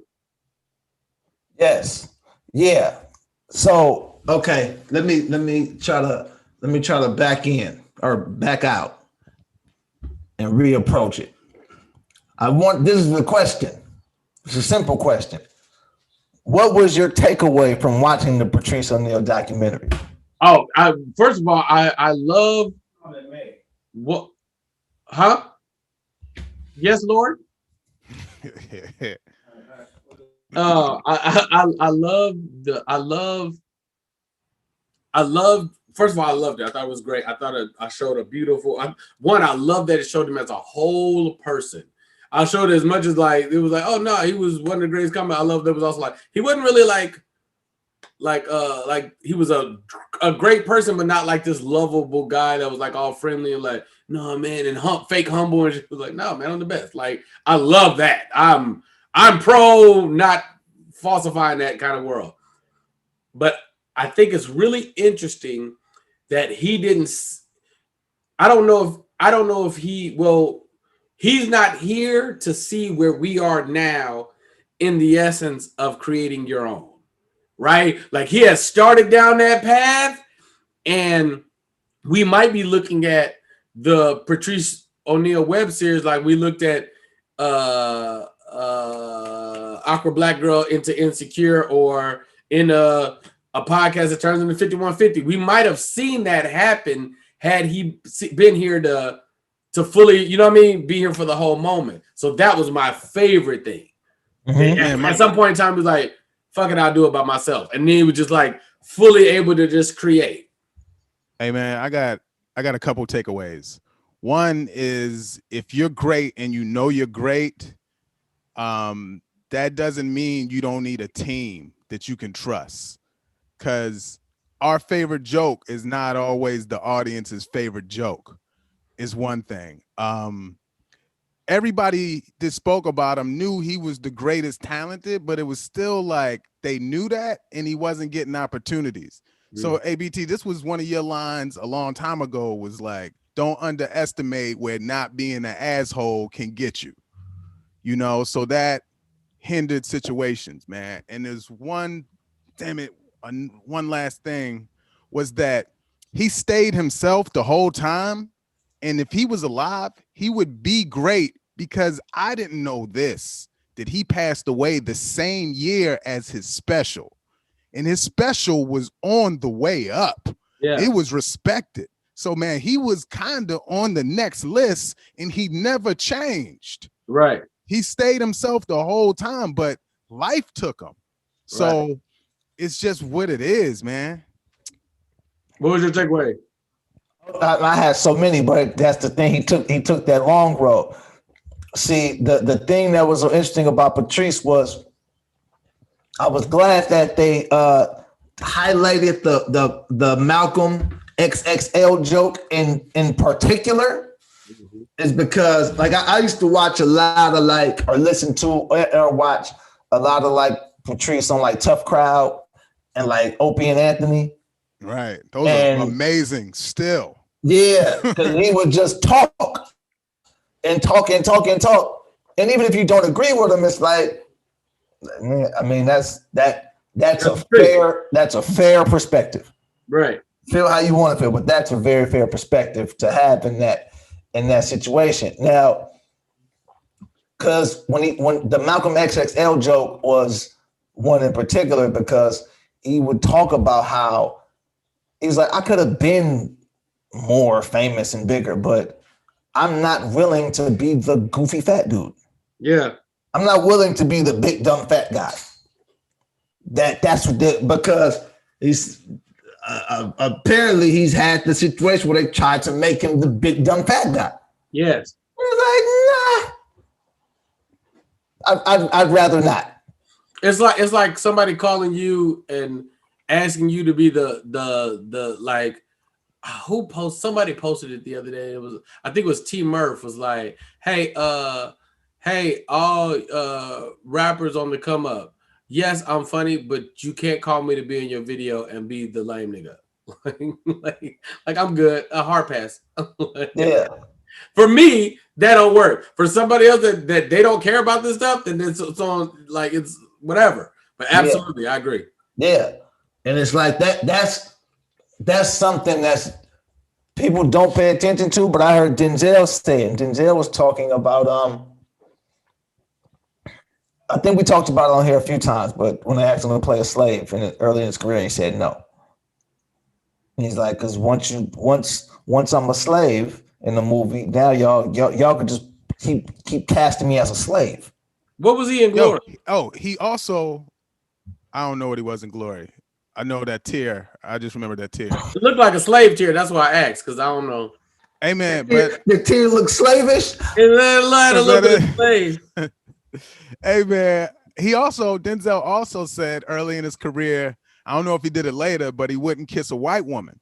Yes. Yeah. So okay, let me try to back in or back out and reapproach it. This is the question. It's a simple question. What was your takeaway from watching the Patrice O'Neal documentary? Oh, first of all, I love what, huh? Yes, Lord. I love. First of all, I loved it. I thought it was great. I thought I showed a beautiful. I love that it showed him as a whole person. I showed it as much as like it was like, oh no, he was one of the greatest comedy. I love that was also like he wasn't really like he was a great person, but not like this lovable guy that was like all friendly and like, no man, and fake humble and was like, no man, I'm the best. Like I love that. I'm pro not falsifying that kind of world. But I think it's really interesting that he didn't. I don't know if he's not here to see where we are now in the essence of creating your own, right? Like he has started down that path, and we might be looking at the Patrice O'Neal web series like we looked at Awkward Black Girl into Insecure, or in a podcast that turns into 5150. We might have seen that happen had he been here to fully, you know what I mean, be here for the whole moment. So that was my favorite thing. Mm-hmm. At some point in time, he was like, fuck it, I'll do it by myself. And then he was just like fully able to just create. Hey man, I got a couple takeaways. One is if you're great and you know you're great, that doesn't mean you don't need a team that you can trust. Because our favorite joke is not always the audience's favorite joke, is one thing. Everybody that spoke about him knew he was the greatest talented, but it was still like they knew that and he wasn't getting opportunities. Yeah. So ABT, this was one of your lines a long time ago, was like, don't underestimate where not being an asshole can get you. You know, so that hindered situations, man. And there's one last thing was that he stayed himself the whole time. And if he was alive, he would be great, because I didn't know this, that he passed away the same year as his special. And his special was on the way up. Yeah. It was respected. So, man, he was kind of on the next list and he never changed. Right. He stayed himself the whole time, but life took him. So right. It's just what it is, man. What was your takeaway? I had so many, but that's the thing. He took that long road. See, the thing that was so interesting about Patrice was I was glad that they highlighted the Malcolm XXL joke in particular, is because like I used to watch a lot of like, or listen to or watch a lot of like Patrice on like Tough Crowd and like Opie and Anthony. Right. Those are amazing still. Yeah, because he would just talk. And even if you don't agree with him, it's like, I mean, that's a fair perspective. Right. Feel how you want to feel, but that's a very fair perspective to have in that situation. Now, because when the Malcolm XXL joke was one in particular, because he would talk about how he's like, I could have been more famous and bigger, but I'm not willing to be the goofy fat dude. Yeah. I'm not willing to be the big dumb fat guy. Because apparently he's had the situation where they tried to make him the big dumb fat guy. Yes. He's like, nah, I'd rather not. It's like somebody calling you and asking you to be the like somebody posted it the other day. It was, I think it was T Murph was like, hey, all rappers on the come up. Yes, I'm funny, but you can't call me to be in your video and be the lame nigga. like I'm good. A hard pass. Yeah. For me, that don't work. For somebody else that they don't care about this stuff, then it's on, like, it's whatever. But absolutely, I agree. Yeah. And it's like that's something that's people don't pay attention to, but I heard Denzel say it. Denzel was talking about I think we talked about it on here a few times, but when I asked him to play a slave early in his career, he said no. He's like, because once I'm a slave in the movie, now y'all could just keep casting me as a slave. What was he in Glory? He also, I don't know what he was in Glory. I know that tear. I just remember that tear. It looked like a slave tear. That's why I asked, because I don't know. Hey man, but the tear looks slavish. It looked a little bit of slave. Hey man, Denzel also said early in his career, I don't know if he did it later, but he wouldn't kiss a white woman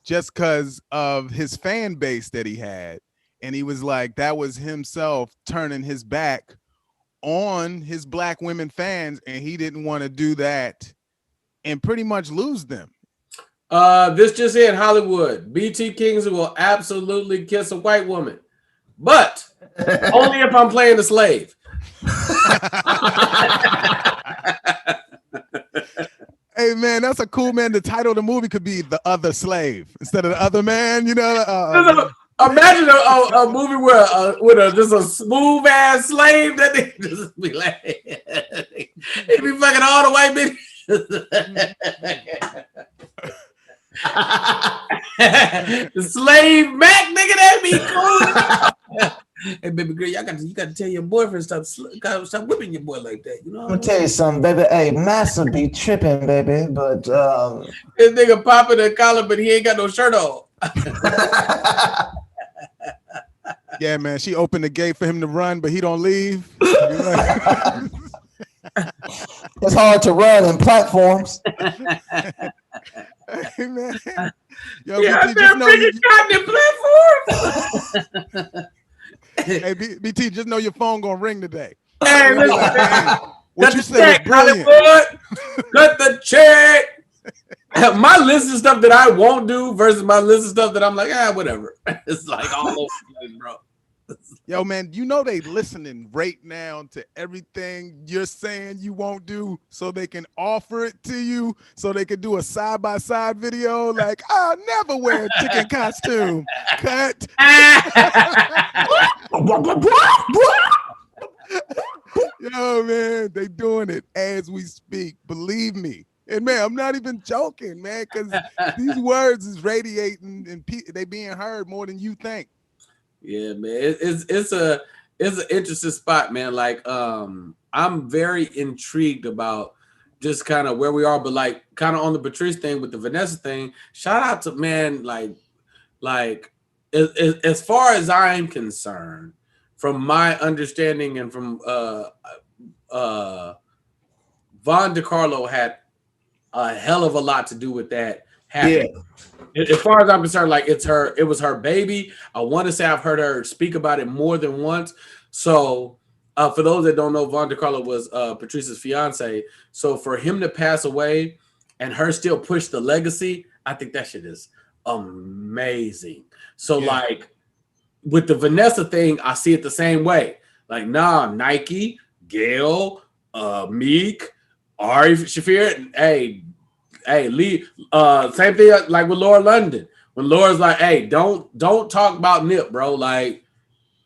just because of his fan base that he had. And he was like, that was himself turning his back on his black women fans, and he didn't want to do that and pretty much lose them. This just in Hollywood. BT Kingsley will absolutely kiss a white woman, but only if I'm playing the slave. Hey man, that's a cool, man. The title of the movie could be The Other Slave instead of The Other Man. You know, imagine a movie with just a smooth ass slave that they just be like, he be fucking all the white bitches. The slave Mac, nigga, that be cool. Hey, baby girl, you got to tell your boyfriend stop whipping your boy like that. You know. I'm gonna tell you something, baby. Hey, Massa be tripping, baby, but this nigga popping a collar, but he ain't got no shirt on. Yeah, man. She opened the gate for him to run, but he don't leave. It's hard to run in platforms. Hey man, yo, yeah, BT, just know platforms. Hey, BT, just know your phone gonna ring today. Hey, listen, like, hey, what you said was brilliant. Hollywood, cut the check. My list of stuff that I won't do versus my list of stuff that I'm like, whatever. It's like all over the place, bro. Yo, man, you know they listening right now to everything you're saying you won't do, so they can offer it to you, so they can do a side-by-side video like, I'll never wear a chicken costume. Cut. Yo, man, they doing it as we speak. Believe me. And man, I'm not even joking, man, because these words is radiating and they being heard more than you think. Yeah, man, it's an interesting spot, man. Like, I'm very intrigued about just kind of where we are, but like kind of on the Patrice thing with the Vanessa thing. Shout out to, man, like as far as I'm concerned, from my understanding and from Von DiCarlo had a hell of a lot to do with that happening. Yeah. As far as I'm concerned, like it was her baby. I want to say I've heard her speak about it more than once. So for those that don't know, Von DiCarlo was Patrice's fiance. So for him to pass away and her still push the legacy, I think that shit is amazing. So like with the Vanessa thing, I see it the same way. Like, nah, Nike, Gail, Meek, Ari Shafir, hey, Lee, same thing like with Laura London. When Laura's like, hey, don't talk about Nip, bro. Like,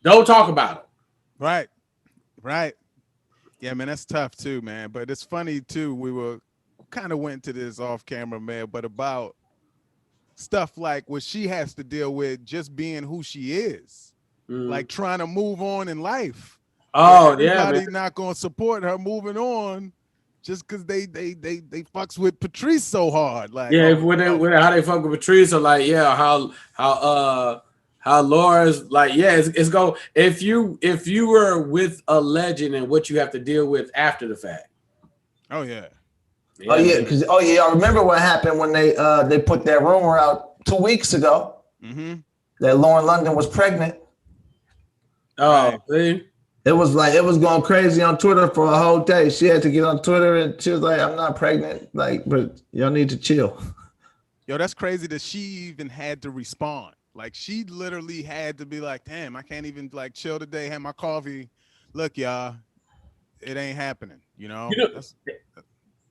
don't talk about it. Right. Yeah, man, that's tough too, man. But it's funny too. We were kind of went to this off camera, man, but about stuff like what she has to deal with just being who she is, like trying to move on in life. Oh, everybody man. Not going to support her moving on. just because they fucks with Patrice so hard. Like, Yeah, oh, how they fuck with Patrice, or like, yeah, how Laura's like, yeah, it's go if you were with a legend and what you have to deal with after the fact. oh yeah. Oh yeah, because I remember what happened when they put that rumor out 2 weeks ago that Lauren London was pregnant. Oh, see? It was going crazy on Twitter for a whole day. She had to get on Twitter and she was like, "I'm not pregnant, like, but y'all need to chill." Yo, that's crazy that she even had to respond. Like, she literally had to be like, "Damn, I can't even like chill today. Have my coffee. Look, y'all, it ain't happening." You know.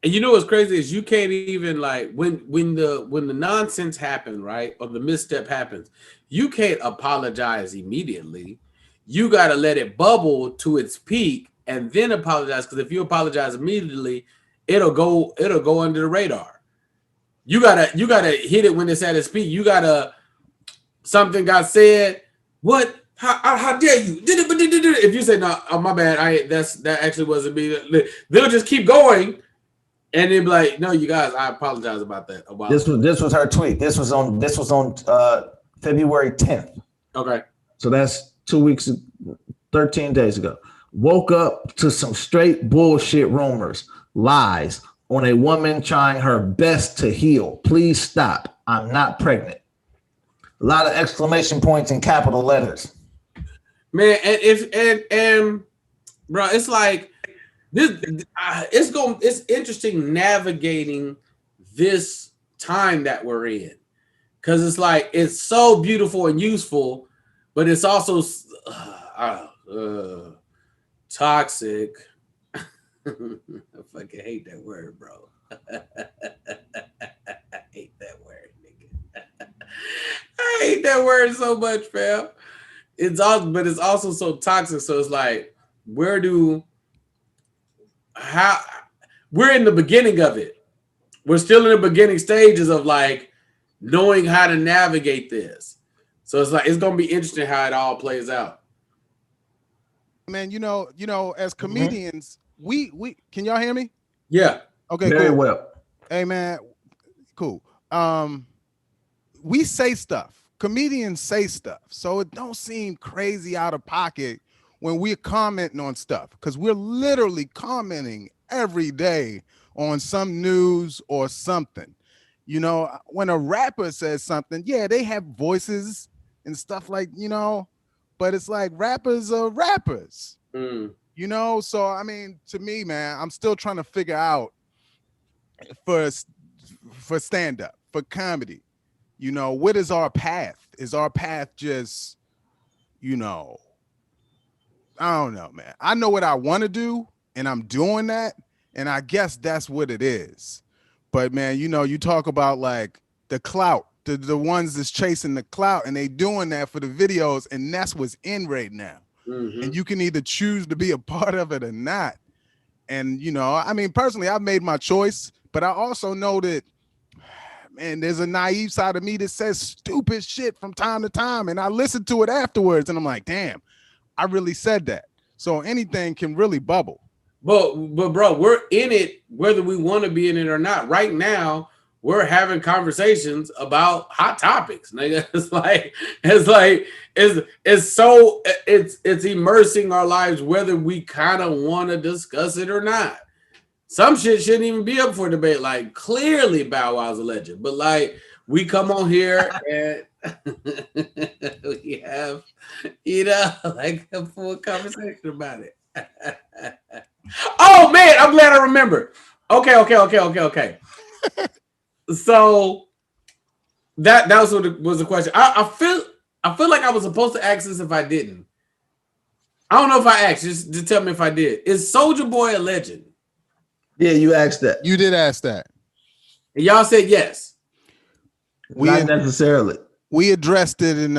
And you know what's crazy is you can't even like when the nonsense happened, right, or the misstep happens, you can't apologize immediately. You got to let it bubble to its peak and then apologize, because if you apologize immediately, it'll go under the radar. You gotta hit it when it's at its peak. You gotta, something got said. What? How dare you? If you say no, oh my bad, that actually wasn't me. They'll just keep going. And they'd be like, "No, you guys, I apologize about that." This was her tweet. This was on February 10th. Okay. So that's 2 weeks, 13 days ago. Woke up to some straight bullshit rumors, lies on a woman trying her best to heal. Please stop. I'm not pregnant. A lot of exclamation points in capital letters. Man, and bro, it's like this. It's interesting navigating this time that we're in, because it's like it's so beautiful and useful, but it's also toxic. I fucking hate that word, bro. I hate that word, nigga. I hate that word so much, fam. But it's also so toxic. So it's like, we're in the beginning of it. We're still in the beginning stages of like knowing how to navigate this. So it's like, it's gonna be interesting how it all plays out. Man, you know, as comedians, we can y'all hear me? Yeah. Okay, Very cool. well. Hey man, cool. We say stuff. Comedians say stuff, so it don't seem crazy out of pocket when we're commenting on stuff, because we're literally commenting every day on some news or something. You know, when a rapper says something, yeah, they have voices and stuff like, you know, but it's like rappers are rappers. You know, so I mean, to me, man, I'm still trying to figure out for stand-up, for comedy, you know, what is our path? Is our path just, you know, I don't know, man. I know what I want to do, and I'm doing that, and I guess that's what it is. But man, you know, you talk about like the clout, the ones that's chasing the clout, and they doing that for the videos, and that's what's in right now. And you can either choose to be a part of it or not. And you know, I mean, personally, I've made my choice, but I also know that, man, there's a naive side of me that says stupid shit from time to time, and I listen to it afterwards, and I'm like, damn, I really said that. So anything can really bubble. But bro, we're in it whether we want to be in it or not. Right now, we're having conversations about hot topics, nigga. It's immersing our lives whether we kind of want to discuss it or not. Some shit shouldn't even be up for debate. Like, clearly Bow Wow's a legend, but like, we come on here and we have, you know, like a full conversation about it. Oh man, I'm glad I remember. Okay. So that was the question. I feel like I was supposed to ask this if I didn't. I don't know if I asked. Just tell me if I did. Is Soulja Boy a legend? Yeah, you asked that. You did ask that. And y'all said yes. Not necessarily. We addressed it in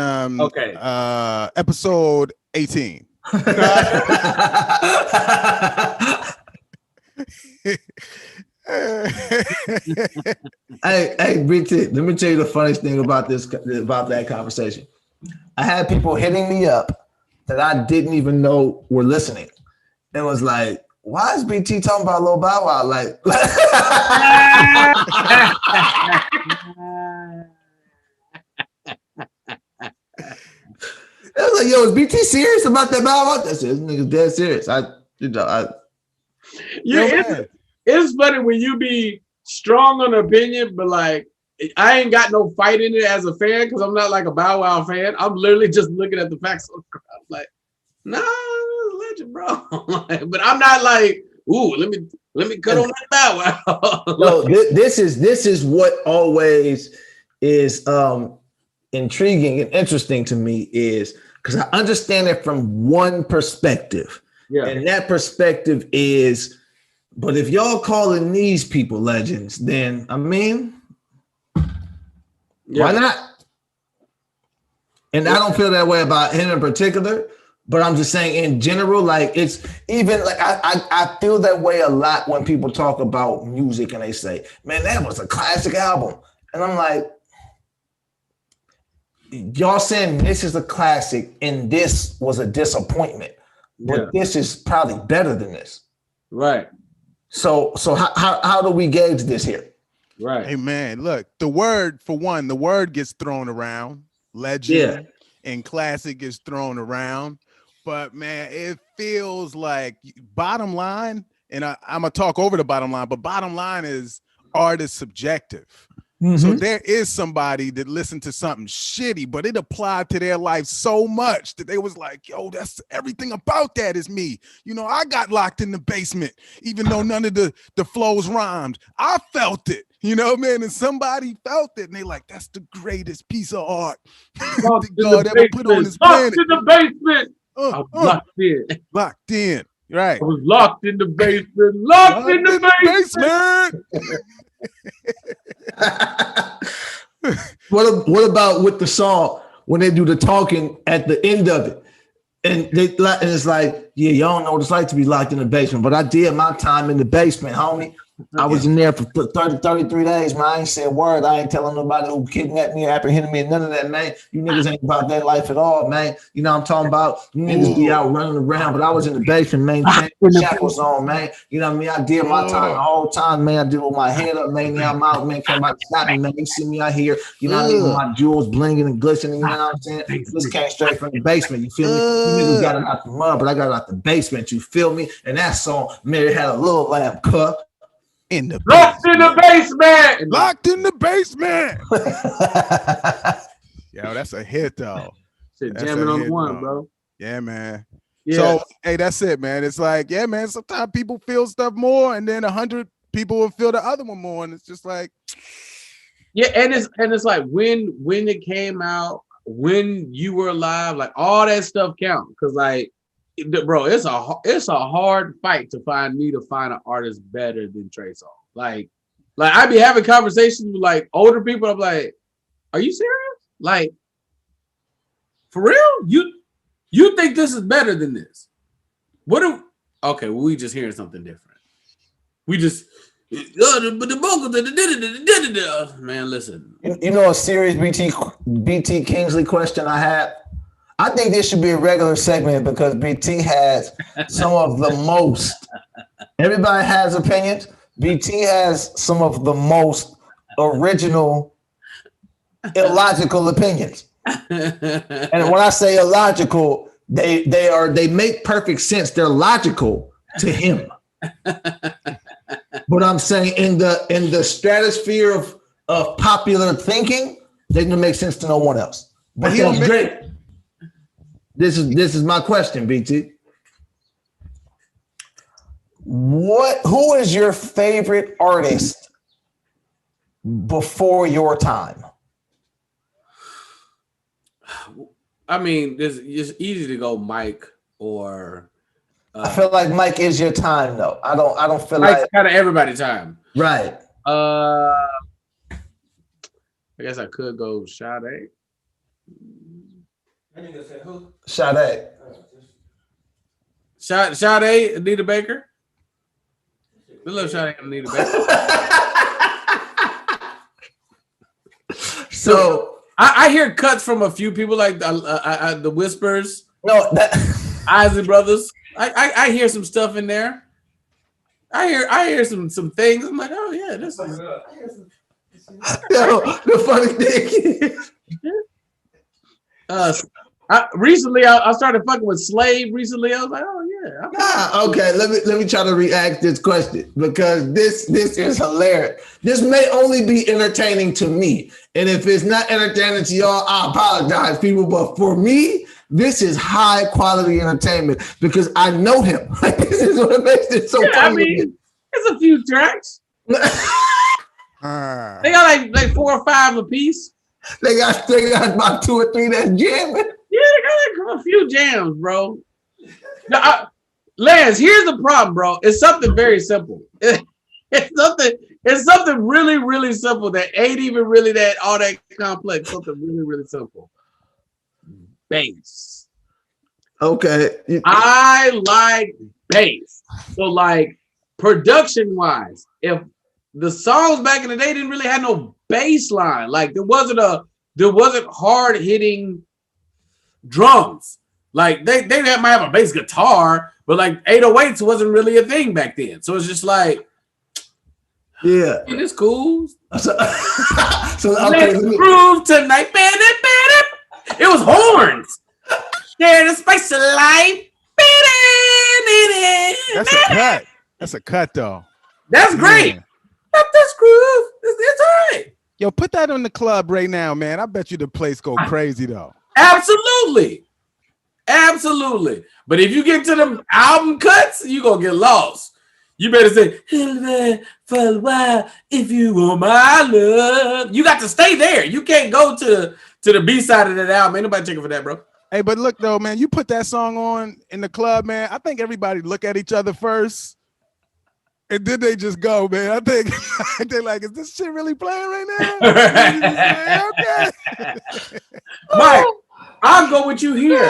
episode 18. Hey, BT, let me tell you the funniest thing about that conversation. I had people hitting me up that I didn't even know were listening. It was like, why is BT talking about Lil Bow Wow? Like, I was like, yo, is BT serious about that Bow Wow? That's it. This nigga's dead serious. It's funny when you be strong on opinion, but like I ain't got no fight in it as a fan because I'm not like a Bow Wow fan. I'm literally just looking at the facts on the crowd. Like, nah, legend, bro. But I'm not like, ooh, let me cut on that Bow Wow. No, this is what always is intriguing and interesting to me is because I understand it from one perspective. Yeah. And that perspective is, but if y'all calling these people legends, then I mean, why not? And I don't feel that way about him in particular, but I'm just saying in general, like it's even like I feel that way a lot when people talk about music and they say, man, that was a classic album. And I'm like, y'all saying this is a classic and this was a disappointment, but this is probably better than this. Right. So how do we gauge this here? Right. Hey man, look, the word gets thrown around. Legend and classic gets thrown around. But man, it feels like bottom line, and I'm gonna talk over the bottom line, but bottom line is art is subjective. Mm-hmm. So there is somebody that listened to something shitty, but it applied to their life so much that they was like, yo, that's everything about that is me. You know, I got locked in the basement, even though none of the flows rhymed. I felt it, you know, man, and somebody felt it, and they like, that's the greatest piece of art that God ever put on this planet. Locked in the basement. I was locked in. Locked in. Right. I was locked in the basement. Locked in the basement. What about with the song when they do the talking at the end of it? And it's like, yeah, y'all don't know what it's like to be locked in the basement, but I did my time in the basement, homie. I was in there for 33 days, man. I ain't said a word. I ain't telling nobody who kidnapped me, apprehended me, none of that, man. You niggas ain't about that life at all, man. You know what I'm talking about? You niggas be out running around, but I was in the basement, man. Shackles on, man. You know what I mean? I did my time the whole time, man. I did with my head up, man. Now I'm out, man. Came out stopping, man. You see me out here, you know what I mean? With my jewels blinging and glistening, you know what I'm saying? This came straight from the basement, you feel me? You niggas got it out the mud, but I got it out the basement, you feel me? And that song, Mary Had a Little Lamb, cut. Locked in the basement. Locked in the basement. Yo, that's a hit though. Shit, jamming on one, bro. Yeah, man. Yeah. So hey, that's it, man. It's like, yeah, man. Sometimes people feel stuff more, and then 100 people will feel the other one more, and it's just like, yeah, and it's like when it came out, when you were alive, like all that stuff count, because like. Bro, it's a hard fight to find an artist better than Trey Songz. Like I be having conversations with like older people. I'm like, are you serious? Like, for real? You think this is better than this? Okay, well, we just hearing something different. We just but the vocals, man, listen. You know a serious BT Kingsley question I had? I think this should be a regular segment because BT has some of the most. Everybody has opinions. BT has some of the most original, illogical opinions. And when I say illogical, they make perfect sense. They're logical to him. But I'm saying in the stratosphere of popular thinking, they don't make sense to no one else. But that's great. This is my question, BT. Who is your favorite artist before your time? I mean, it's easy to go Mike or. I feel like Mike is your time, though. I don't feel Mike's like kind of everybody's time, right. I guess I could go Sade. Sade. Sade, Anita Baker. We love Sade and Anita Baker. So I hear cuts from a few people like the Whispers. No, Isley Brothers. I hear some stuff in there. I hear some things. I'm like, oh yeah, this is. Yo, the funny thing is, Recently, I started fucking with Slave. Recently, I was like, oh yeah. okay, let me try to react this question because this is hilarious. This may only be entertaining to me, and if it's not entertaining to y'all, I apologize, people. But for me, this is high quality entertainment because I know him. This is what makes it so funny. I mean, there's a few tracks. They got like 4 or 5 a piece. They got about 2 or 3 that's jamming. Yeah, they got a few jams, bro. Now, Lance, here's the problem, bro. It's something very simple. It's something really, really simple that ain't even really that all that complex. Something really, really simple. Bass. Okay. I like bass. So like production wise, if the songs back in the day didn't really have no bass line, like there wasn't hard hitting drums. Like they might have a bass guitar, but like 808s wasn't really a thing back then. So it's just like, yeah, it's cool. So Let's groove tonight, man. It was horns. Share the spice of life. That's a cut. That's a cut though. That's great. Up this groove. It's all right. Yo, put that on the club right now, man. I bet you the place go crazy though. Absolutely. But if you get to them album cuts, you gonna get lost. You better say, for a while, if you want my love. You got to stay there. You can't go to the B side of that album. Ain't nobody checking for that, bro. Hey, but look though, man, you put that song on in the club, man. I think everybody look at each other first, and then they just go, man. I think they're like, is this shit really playing right now? Okay. Mike, I'll go with you here.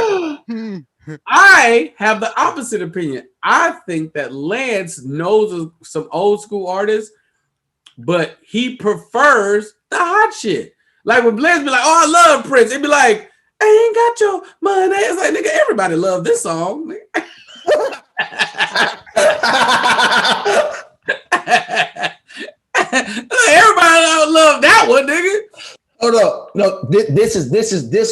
I have the opposite opinion. I think that Lance knows some old school artists, but he prefers the hot shit. Like when Lance be like, oh, I love Prince, it'd be like, I ain't got your money. It's like, nigga, everybody love this song. Everybody love that one, nigga. Hold up. No, this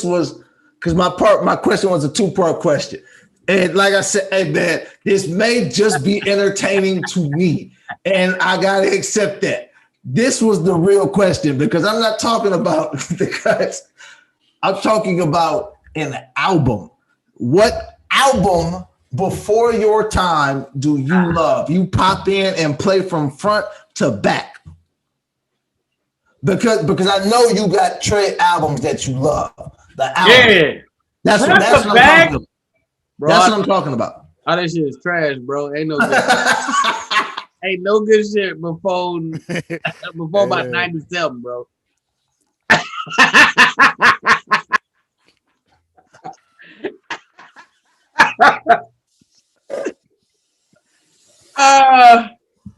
was because my question was a 2-part question. And like I said, hey man, this may just be entertaining to me. And I gotta accept that. This was the real question because I'm not talking about the cuts. I'm talking about an album. What album before your time do you love? You pop in and play from front to back. Because I know you got Trey albums that you love. The album. Yeah. That's what I'm talking about. Bro, that's what I'm talking about. All that shit is trash, bro. Ain't no good. Ain't no good shit before about 97, bro.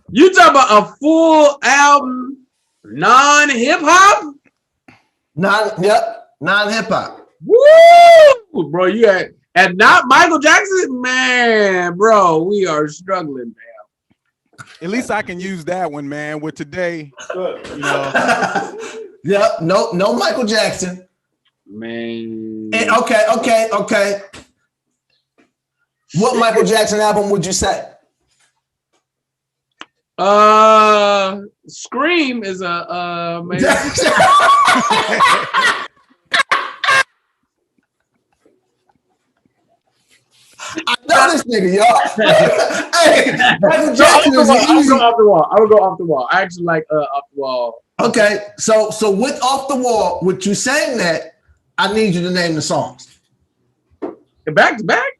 You talking about a full album, non-hip hop? Non-hip hop. Woo, bro! You had and not Michael Jackson, man, bro. We are struggling, man. At least I can use that one, man. With today, you know. Yep. No Michael Jackson. Man. And okay. What Michael Jackson album would you say? Scream is a maybe. I know this nigga, y'all. Hey, Michael Jackson is easy. I would go off the wall. I actually like off the wall. Okay, so with Off the Wall, with you saying that, I need you to name the songs. Back to back?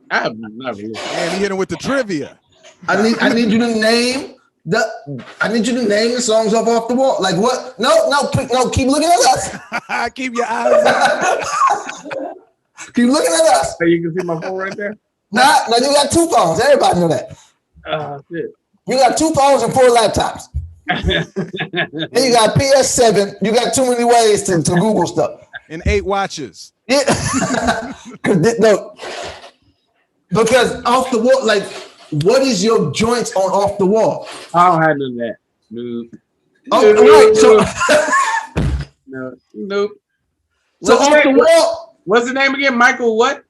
I have never listened. And he hit him with the trivia. I need you to name the songs off the wall. Like what? No, keep looking at us. Keep your eyes on. Keep looking at us. So you can see my phone right there? Nah, you got 2 phones. Everybody know that. Shit. You got 2 phones and 4 laptops. Then you got PS7. You got too many ways to Google stuff. And 8 watches. Yeah. Because Off the Wall, like what is your joints on Off the Wall? I don't have none of that. Nope. Oh, right. So, Nope. so Off the Wall. What's the name again? Michael what?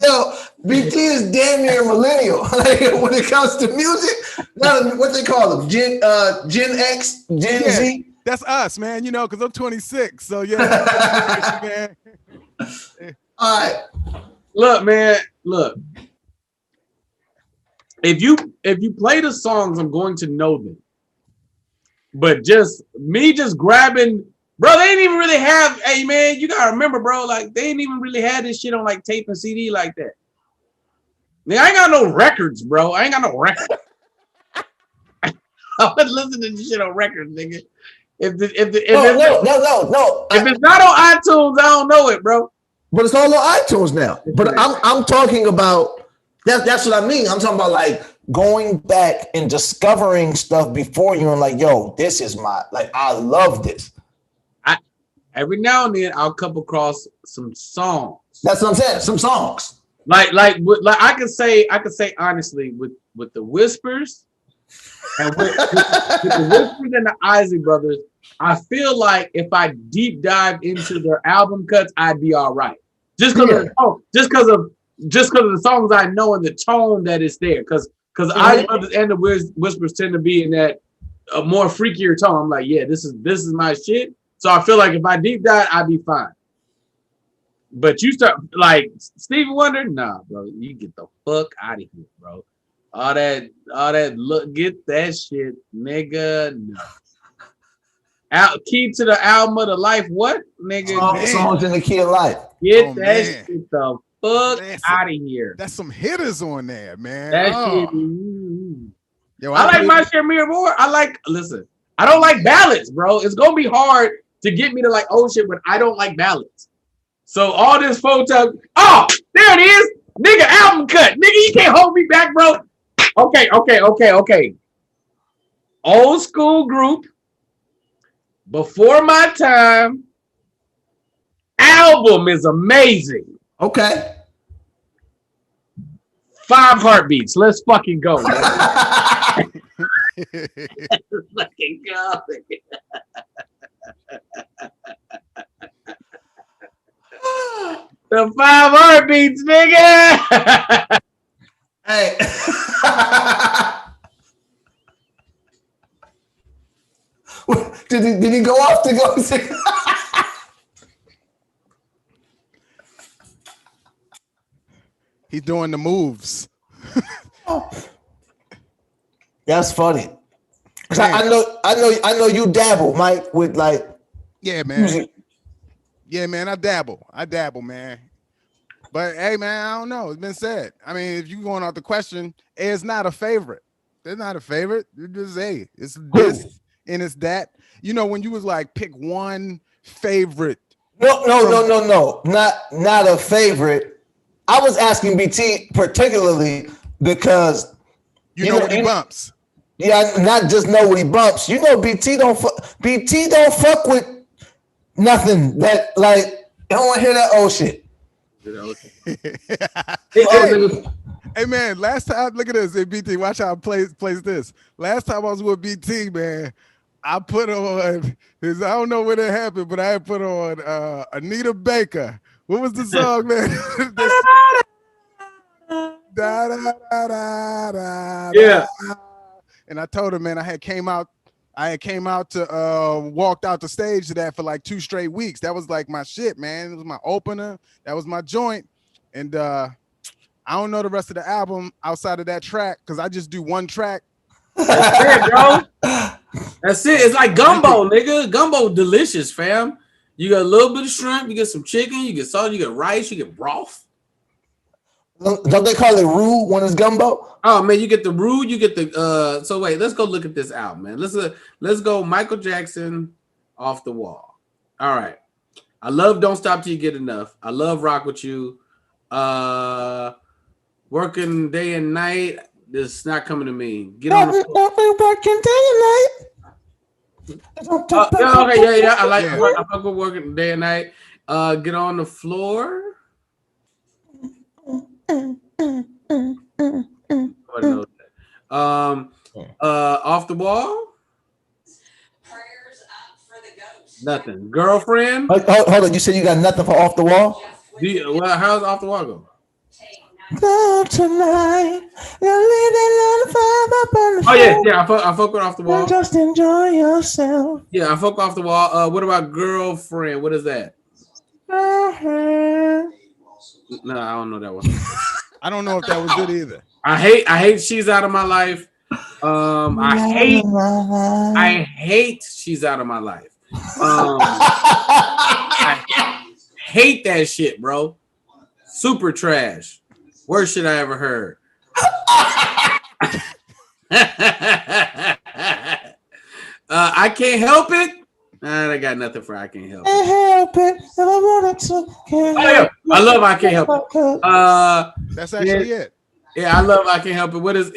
Yo, BT is damn near millennial. Like when it comes to music, not what they call them, Gen X, Gen Z. That's us, man. You know, because I'm 26. So yeah, man. All right. Look, man. Look. If you play the songs, I'm going to know them. But just grabbing, bro, they didn't even really have, hey man, you gotta remember, bro, like they didn't even really have this shit on like tape and CD like that. Nigga, I ain't got no records, bro. I ain't got no records. I was listening to this shit on records, nigga. If it's not on iTunes, I don't know it, bro. But it's all on iTunes now. But I'm talking about that's what I mean. I'm talking about like going back and discovering stuff before you and like, yo, this is I love this. Every now and then I'll come across some songs. That's what I'm saying. Some songs. Like I could say honestly with the Whispers and with the Whispers and the Isley Brothers, I feel like if I deep dive into their album cuts, I'd be all right. Just because of the songs I know and the tone that is there. Because Isley Brothers and the Whispers tend to be in that a more freakier tone. I'm like, yeah, this is my shit. So I feel like if I deep dive, I'd be fine. But you start like Stevie Wonder, nah, bro. You get the fuck out of here, bro. All that look, get that shit, nigga. No. Key to the album of the life, what, nigga? Songs in the Key of Life. Get that shit the fuck out of here. That's some hitters on there, man. That shit. Yo, I like My Share Mirror more. Listen, I don't like ballads, bro. It's gonna be hard to get me to like old shit, but I don't like ballads. So all this photo, there it is, nigga, album cut, nigga, you can't hold me back, bro. Okay. Old school group, before my time, album is amazing. Okay. 5 Heartbeats. Let's fucking go. Let's fucking go. The 5 Heartbeats, nigga. Hey. Did he go off to go see? He's doing the moves. That's funny. I know you dabble, Mike, with like music. Yeah, man, I dabble, man. But hey, man, I don't know. It's been said. I mean, if you going off the question, it's not a favorite. It's not a favorite. It's just it's this and it's that. You know, when you was like pick one favorite. No. Not a favorite. I was asking BT particularly because you know what he bumps. Yeah, not just know what he bumps. You know, BT don't fuck with nothing that like I don't want to hear that old shit. Hey man, last time, look at this. Hey, BT, watch how I place this. Last time I was with BT, man, I put on I don't know when it happened, but I had put on Anita Baker. What was the song, man? Yeah. And I told her, man, I had came out to walked out the stage to that for like 2 straight weeks. That was like my shit, man. It was my opener. That was my joint. And I don't know the rest of the album outside of that track because I just do one track. That's it, bro. That's it. It's like gumbo, nigga. Gumbo delicious, fam. You got a little bit of shrimp, you get some chicken, you get salt, you get rice, you get broth. Don't they call it roux when it's gumbo? Oh man, you get the roux, you get the so wait, let's go look at this out, man. Let's go Michael Jackson, Off the Wall. All right. I love Don't Stop Till You Get Enough. I love Rock With You. Working Day and Night. This is not coming to me. Get on the floor. Working day and night. Okay, yeah. I like. Yeah. I fuck with working day and night. Get on the floor. Nobody knows that. Off the wall. Nothing. Girlfriend. Hold on, you said you got nothing for off the wall? How's off the wall go? Love tonight. Oh yeah. I fuck with off the wall. Just enjoy yourself. Yeah, I fuck off the wall. What about girlfriend? What is that? No, I don't know that one. I don't know if that was it either. I hate she's out of my life. I hate she's out of my life. I hate that shit, bro. Super trash. Worst shit I ever heard. I can't help it. I got nothing for I can't help it. Help it if I wanted to. I love I can't help it. That's actually it. Yeah, I love I can't help it. What is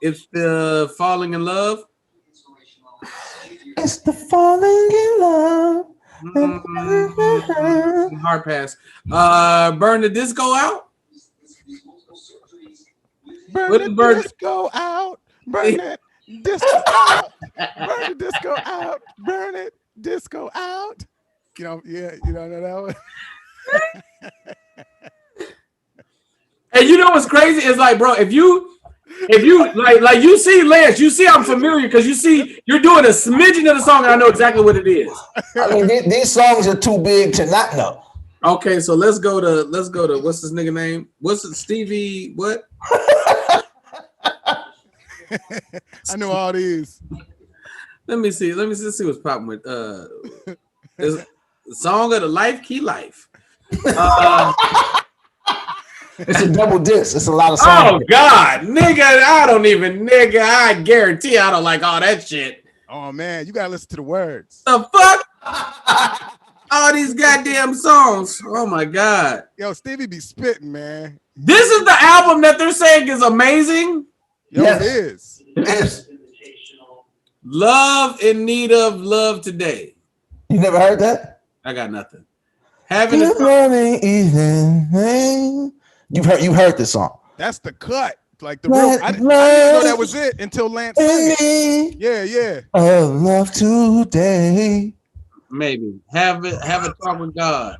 it's the falling in love? It's the falling in love. Hard pass. Burn the disco out. Burn the disco out. Burn it. Disco out. Burn the disco out. Burn it. Disco out. You know that one. And you know what's crazy? It's like, bro, if you like you see Lance, you see I'm familiar because you see you're doing a smidgen of the song and I know exactly what it is. I mean, these songs are too big to not know. Okay, so let's go to what's this nigga name? What's it, Stevie? What? I know all these. Let me see what's popping with this song of the life, key life. It's a double disc. It's a lot of songs. Oh God, nigga, I guarantee I don't like all that shit. Oh man, you gotta listen to the words. The fuck? All these goddamn songs. Oh my God. Yo, Stevie be spitting, man. This is the album that they're saying is amazing. Yo, Yes. it is. It is. Love in need of love today. You never heard that? I got nothing. Having Good morning, evening. You heard this song. That's the cut. Like the real. I didn't know that was it until Lance sang it. Yeah. Love today. maybe have a talk with God.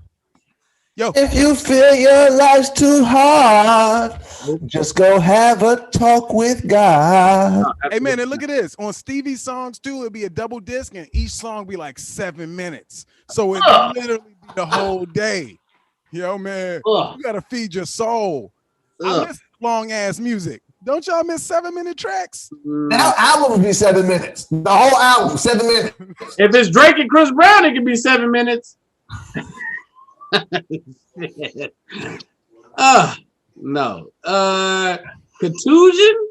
Yo, If you feel your life's too hard, just go have a talk with God. hey man, and look at this. On Stevie's songs too, it'd be a double disc, and each song be like 7 minutes. So it literally be the whole day. Yo, man, you gotta feed your soul. I miss long ass music. Don't y'all miss 7-minute tracks? That album would be 7 minutes. The whole album, 7 minutes. If it's Drake and Chris Brown, it could be 7 minutes. No. Contusion?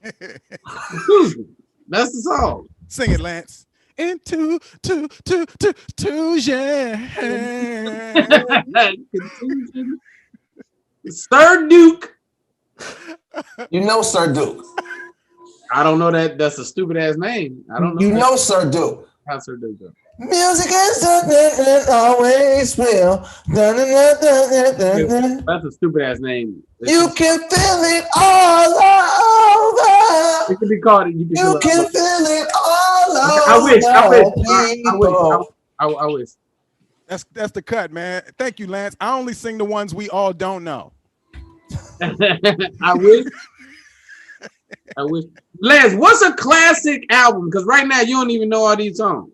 Contusion. That's the song. Sing it, Lance. Into Contusion. Sir Duke. You know Sir Duke. I don't know that. That's a stupid ass name. I don't know. You know Sir Duke. How Sir Duke go? Music is something that always will. That's a stupid ass name. You can feel it all over. It could be called. You can feel it all over. I wish. That's the cut, man. Thank you, Lance. I only sing the ones we all don't know. I wish. Lance, what's a classic album? Because right now you don't even know all these songs.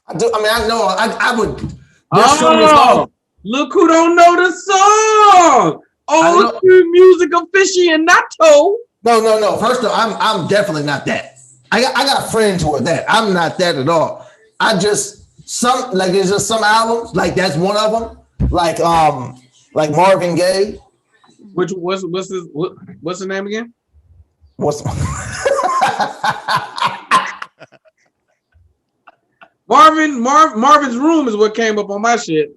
I do. I mean, I know. I would. Oh, look who don't know the song. Oh, music aficionado. No. First of all, I'm definitely not that. I got friends who are that. I'm not that at all. There's just some albums like that's one of them. Like Marvin Gaye. What's the name again? Marvin's Room is what came up on my shit.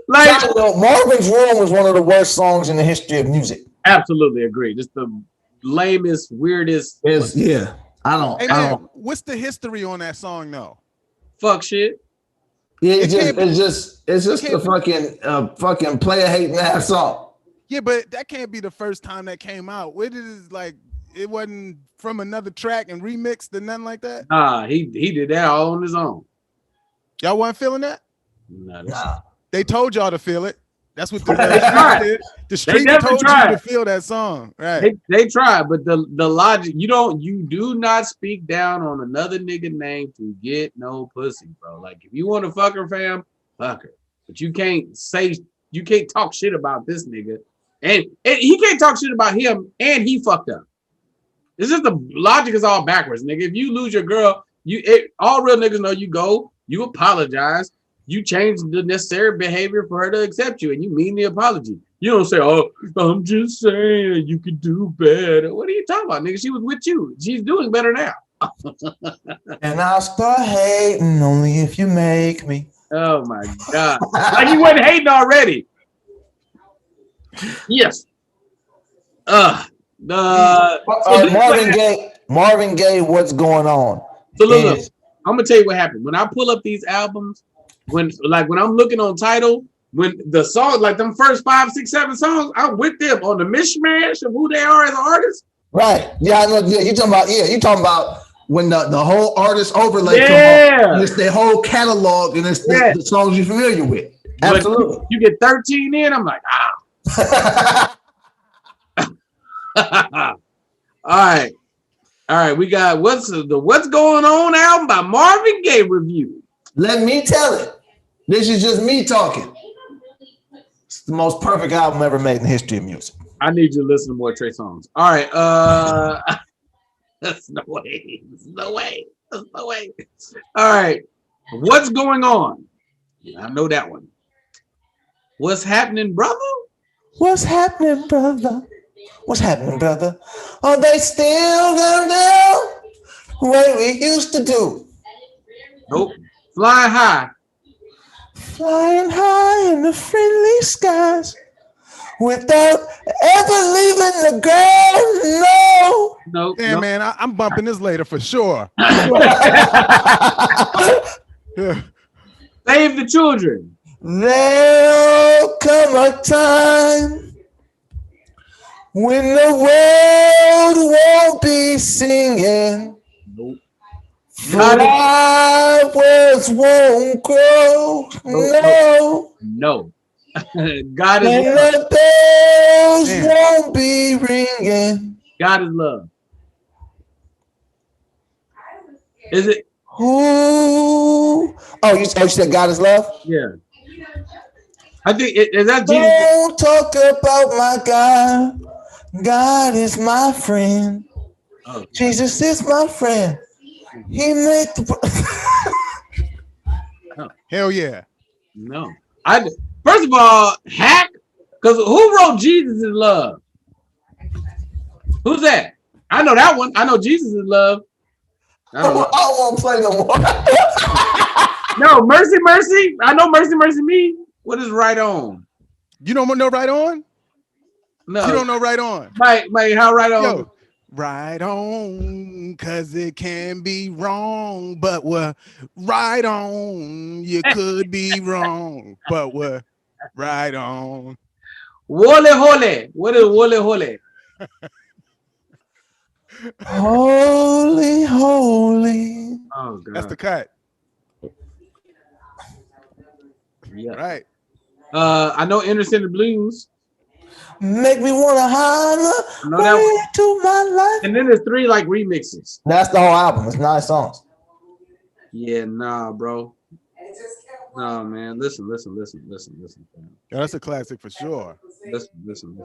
Marvin's Room was one of the worst songs in the history of music. Absolutely agree. Just the lamest, weirdest Yeah. Hey man, what's the history on that song though? fuck shit. Yeah, It can't be- it's just can't a fucking player hating ass song. Yeah, but that can't be the first time that came out. What is like? It wasn't from another track and remixed and nothing like that. Nah, he did that all on his own. Y'all wasn't feeling that? Nah. They told y'all to feel it. That's what the tried. streets did. The They streets definitely told tried. you to feel that song, right? They tried, but the logic, you do not speak down on another nigga name to get no pussy, bro. Like if you want to fuck her, fam, fuck her. But you can't talk shit about this nigga. And he can't talk shit about him and he fucked up. It's just the logic is all backwards, nigga. If you lose your girl, all real niggas know you apologize, you change the necessary behavior for her to accept you, and you mean the apology. You don't say, "Oh, I'm just saying you could do better." What are you talking about, nigga? She was with you. She's doing better now. And I'll start hating only if you make me. Oh my god! Like you wasn't hating already. Yes. Marvin Gaye, what's going on? So look, I'm gonna tell you what happened. When I pull up these albums, when I'm looking on Tidal, when the song, like them first 5, 6, 7 songs, I'm with them on the mishmash of who they are as artists. Right. Yeah, I know. Yeah, you talking about when the whole artist overlay come on. And it's their whole catalog and it's the songs you're familiar with. Absolutely. But you get 13 in, I'm like, All right. We got what's going on album by Marvin Gaye review. Let me tell it. This is just me talking. It's the most perfect album ever made in the history of music. I need you to listen to more Trey songs. All right. That's no way. All right. What's going on? I know that one. What's happening, brother? What's happening, brother? What's happening, brother? Are they still gonna do what we used to do? Nope. Flying high. Flying high in the friendly skies without ever leaving the ground. No. Nope. Damn, man, I'm bumping this later for sure. Save the children. There'll come a time when the world won't be singing. Nope. Flowers won't grow. No. God is and love. the bells won't be ringing. God is love. Is it? Ooh. Oh, you said God is love? Yeah. I think is that Jesus? Don't talk about my God. God is my friend. Oh. Jesus is my friend. He made the Hell yeah. No. First of all, hack, because who wrote Jesus is love? Who's that? I know that one. I know Jesus is love. I don't want to play no more. No, mercy, mercy. I know mercy, mercy me. What is right on? You don't know right on? No. You don't know right on. Mike, how right on? Yo, right on, cause it can be wrong, but we're right on. You could be wrong, but we're right on. Wole hole. What is wole hole? Holy, holy. Oh God. That's the cut. Yeah. Right. I know Anderson the Blues. Make me want to holler to my life. And then there's 3 like remixes. That's the whole album. It's 9 songs. Yeah, nah, bro. No, man. Listen. Yeah, that's a classic for sure. Listen.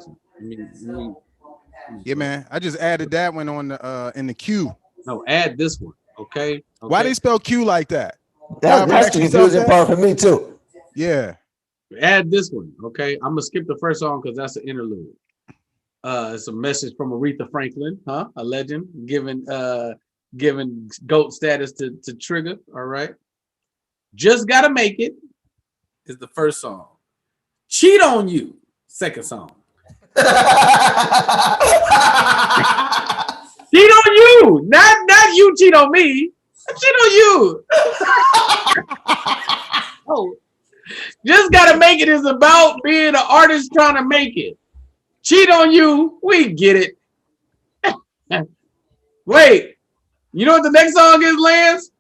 Yeah, man. I just added that one on the in the queue. No, add this one, okay? Why they spell Q like that? That's the confusing part for me too. Yeah. Add this one, okay? I'm gonna skip the first song because that's an interlude. It's a message from Aretha Franklin, a legend, giving GOAT status to Trigger. All right. Just Gotta Make It is the first song. Cheat on You, second song. Cheat on you, not you cheat on me. I cheat on you. Oh, just gotta make it is about being an artist trying to make it. Cheat on you, we get it. Wait, you know what the next song is, Lance?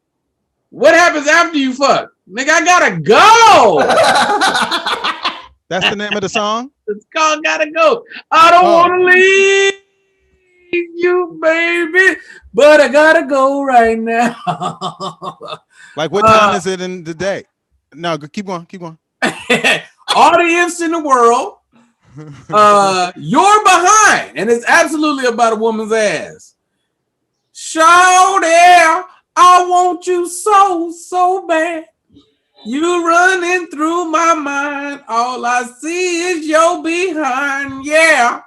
What happens after you fuck? Nigga, I gotta go. That's the name of the song? It's called Gotta Go. I don't want to leave you, baby, but I gotta go right now. Like, what time is it in the day? No, keep going. Audience in the world, you're behind, and it's absolutely about a woman's ass. Shawty, I want you so bad. You running through my mind. All I see is your behind. Yeah.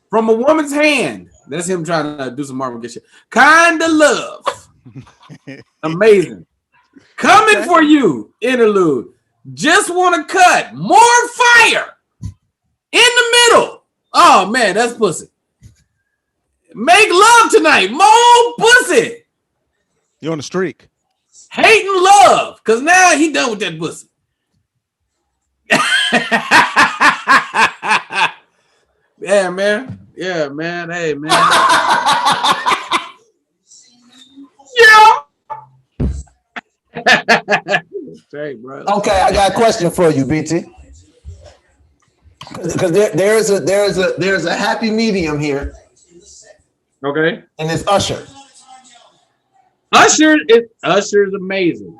From a woman's hand. That's him trying to do some Marvin Gaye shit. Kinda love. Amazing. Coming for you. Interlude. Just want to cut. More fire. In the middle. Oh, man, that's pussy. Make love tonight. More pussy. You're on the streak. Hate and love, because now he done with that pussy. Yeah, man. Hey, man. Yeah. Straight, bro. Okay, I got a question for you, BT. Because there's a happy medium here. Okay. And it's Usher. Usher is amazing.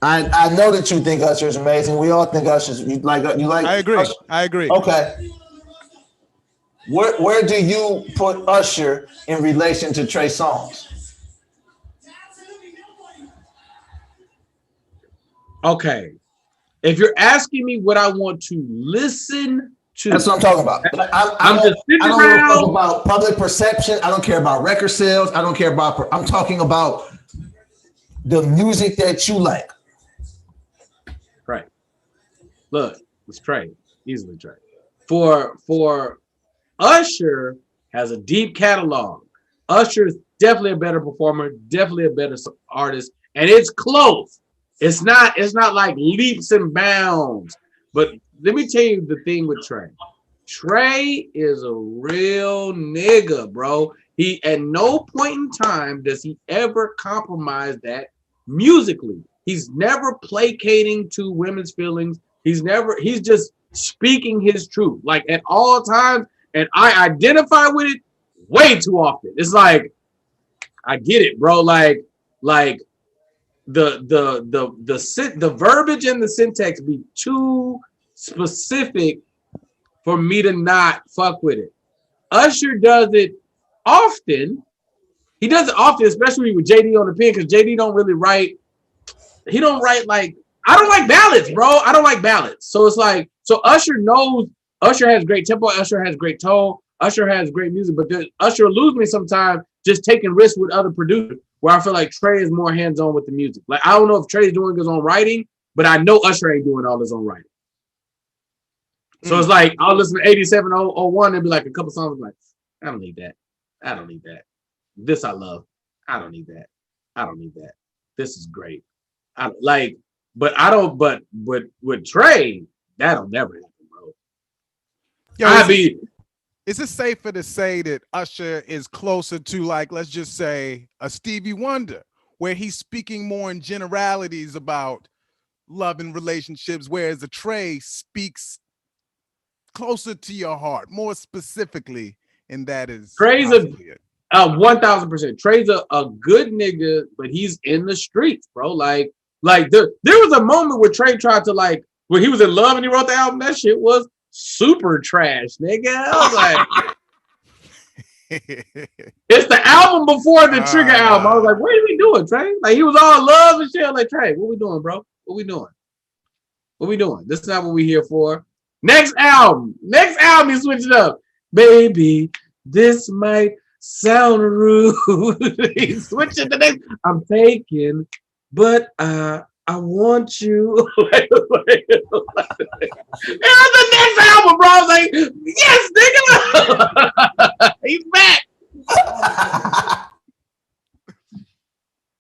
I know that you think Usher is amazing. We all think Usher's you like. I agree. Usher. I agree. Okay. Where do you put Usher in relation to Trey Songz? Okay. If you're asking me what I want to listen to, that's what I'm talking about. I don't talk about public perception. I don't care about record sales. I don't care about. I'm talking about the music that you like. Right. Look, it's Trey. Easily Trey. For Usher has a deep catalog. Usher is definitely a better performer, definitely a better artist, and it's close. It's not like leaps and bounds. But let me tell you the thing with Trey. Trey is a real nigga, bro. He at no point in time does he ever compromise that musically. He's never placating to women's feelings. He's just speaking his truth, like at all times. And I identify with it way too often. It's like, I get it, bro. Like the verbiage and the syntax be too specific for me to not fuck with it. Usher does it often. He does it often, especially with JD on the pen, because JD don't really write. He don't write like, I don't like ballads, bro. I don't like ballads. So it's like, so Usher knows. Usher has great tempo. Usher has great tone. Usher has great music, but Usher lose me sometimes just taking risks with other producers, where I feel like Trey is more hands-on with the music. Like, I don't know if Trey's doing his own writing, but I know Usher ain't doing all his own writing. So it's like, I'll listen to 8701 and be like a couple songs like, I don't need that. I don't need that. This I love. I don't need that. I don't need that. This is great. But with Trey, that'll never happen, bro. Yo, is it safer to say that Usher is closer to, like, let's just say a Stevie Wonder, where he's speaking more in generalities about love and relationships, whereas a Trey speaks closer to your heart, more specifically, and that is Trey's a 1000%. Trey's a good nigga, but he's in the streets, bro. Like there was a moment where Trey tried to, like, when he was in love and he wrote the album, that shit was super trash, nigga. I was like, it's the album before the Trigger album. I was like, what are we doing, Trey? Like, he was all in love and shit. I'm like, Trey, what we doing, bro? What we doing? What we doing? This is not what we here for. Next album, he switched it up. Baby, this might sound rude. He switched it to next. I'm taking, but I want you. It was the next album, bro. I was like, yes, nigga. He's back.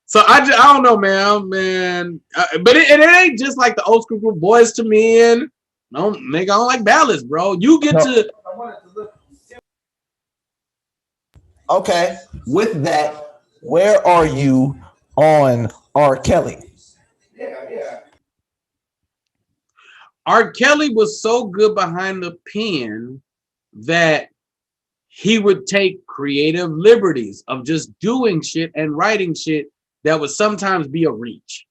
So I don't know, man. But it ain't just like the old school group Boys to Men. No, nigga, I don't like ballads, bro. You get to. Okay, with that, where are you on R. Kelly? Yeah. R. Kelly was so good behind the pen that he would take creative liberties of just doing shit and writing shit that would sometimes be a reach.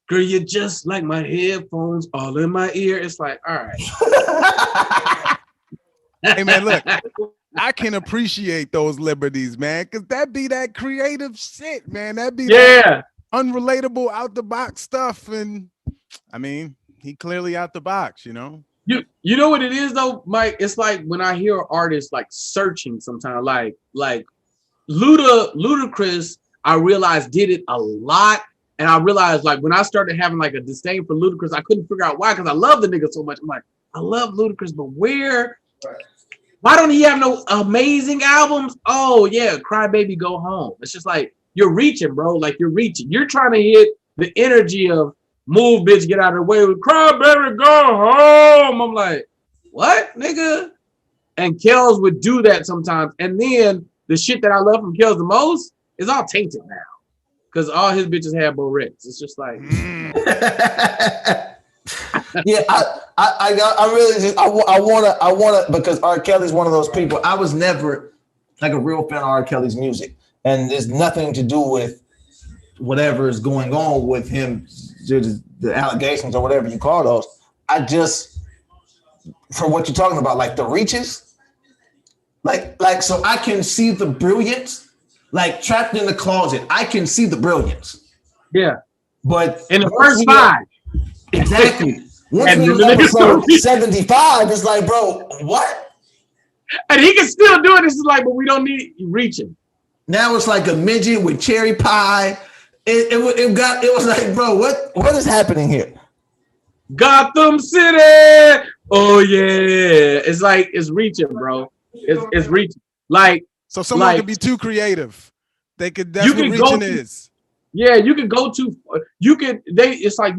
Girl, you're just like my headphones all in my ear. It's like, all right. Hey, man, look. I can appreciate those liberties, man, because that be that creative shit, man. That be that unrelatable, out the box stuff. And I mean, he clearly out the box, you know. You know what it is though, Mike? It's like when I hear artists like searching sometimes, like Ludacris, I realized did it a lot. And I realized like when I started having like a disdain for Ludacris, I couldn't figure out why, because I love the nigga so much. I'm like, I love Ludacris, but why don't he have no amazing albums? Oh yeah, Cry Baby Go Home. It's just like you're reaching, bro. Like you're reaching. You're trying to hit the energy of move, bitch, get out of the way with Cry Baby Go Home. I'm like, what, nigga? And Kells would do that sometimes. And then the shit that I love from Kells the most is all tainted now, because all his bitches have Borettes. It's just like. Yeah, I really just I wanna because R. Kelly's one of those people. I was never like a real fan of R. Kelly's music, and there's nothing to do with whatever is going on with him, the allegations or whatever you call those. I just, for what you're talking about, like the reaches, like so I can see the brilliance, like Trapped in the Closet. I can see the brilliance. Yeah, but in the first five. Exactly. Once we was episode 75, it's like, bro, what? And he can still do it. It's like, but we don't need reaching. Now it's like a midget with cherry pie. It was like, bro, what is happening here? Gotham City. Oh yeah. It's like it's reaching, bro. It's reaching. Like so someone could be too creative. They could that's what reaching is. Yeah, you could go to it's like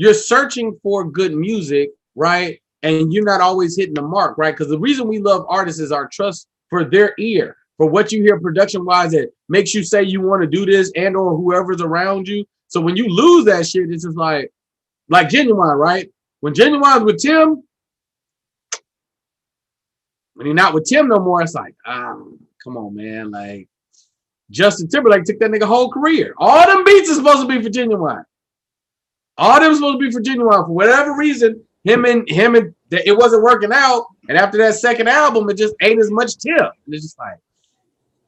you're searching for good music, right? And you're not always hitting the mark, right? Because the reason we love artists is our trust for their ear, for what you hear production-wise that makes you say you want to do this and or whoever's around you. So when you lose that shit, it's just like Genuine, right? When Genuine's with Tim, when he's not with Tim no more, it's like, come on, man. Like Justin Timberlake took that nigga whole career. All them beats are supposed to be for Genuine. All them supposed to be for Genuine. For whatever reason, him and it wasn't working out. And after that second album, it just ain't as much Tim. And it's just like,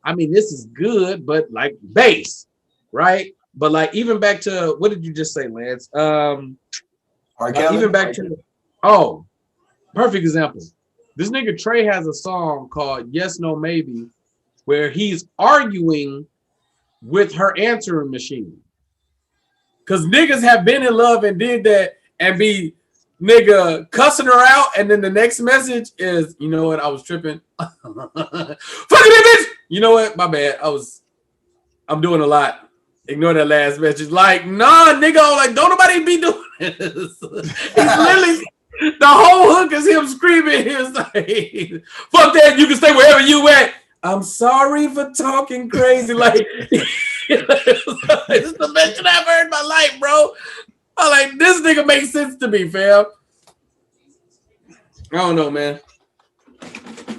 I mean, this is good, but like bass, right? But like even back to what did you just say, Lance? Even back to perfect example. This nigga Trey has a song called Yes, No, Maybe, where he's arguing with her answering machine. Because niggas have been in love and did that and be nigga cussing her out, and then the next message is, you know what, I was tripping. Fucking bitch! You know what? My bad. I'm doing a lot. Ignore that last message. Like, nah, nigga, like, don't nobody be doing this. He's literally the whole hook is him screaming. He's like, fuck that, you can stay wherever you at. I'm sorry for talking crazy. Like, this is the best shit I've heard in my life, bro. I'm like, this nigga makes sense to me, fam. I don't know, man.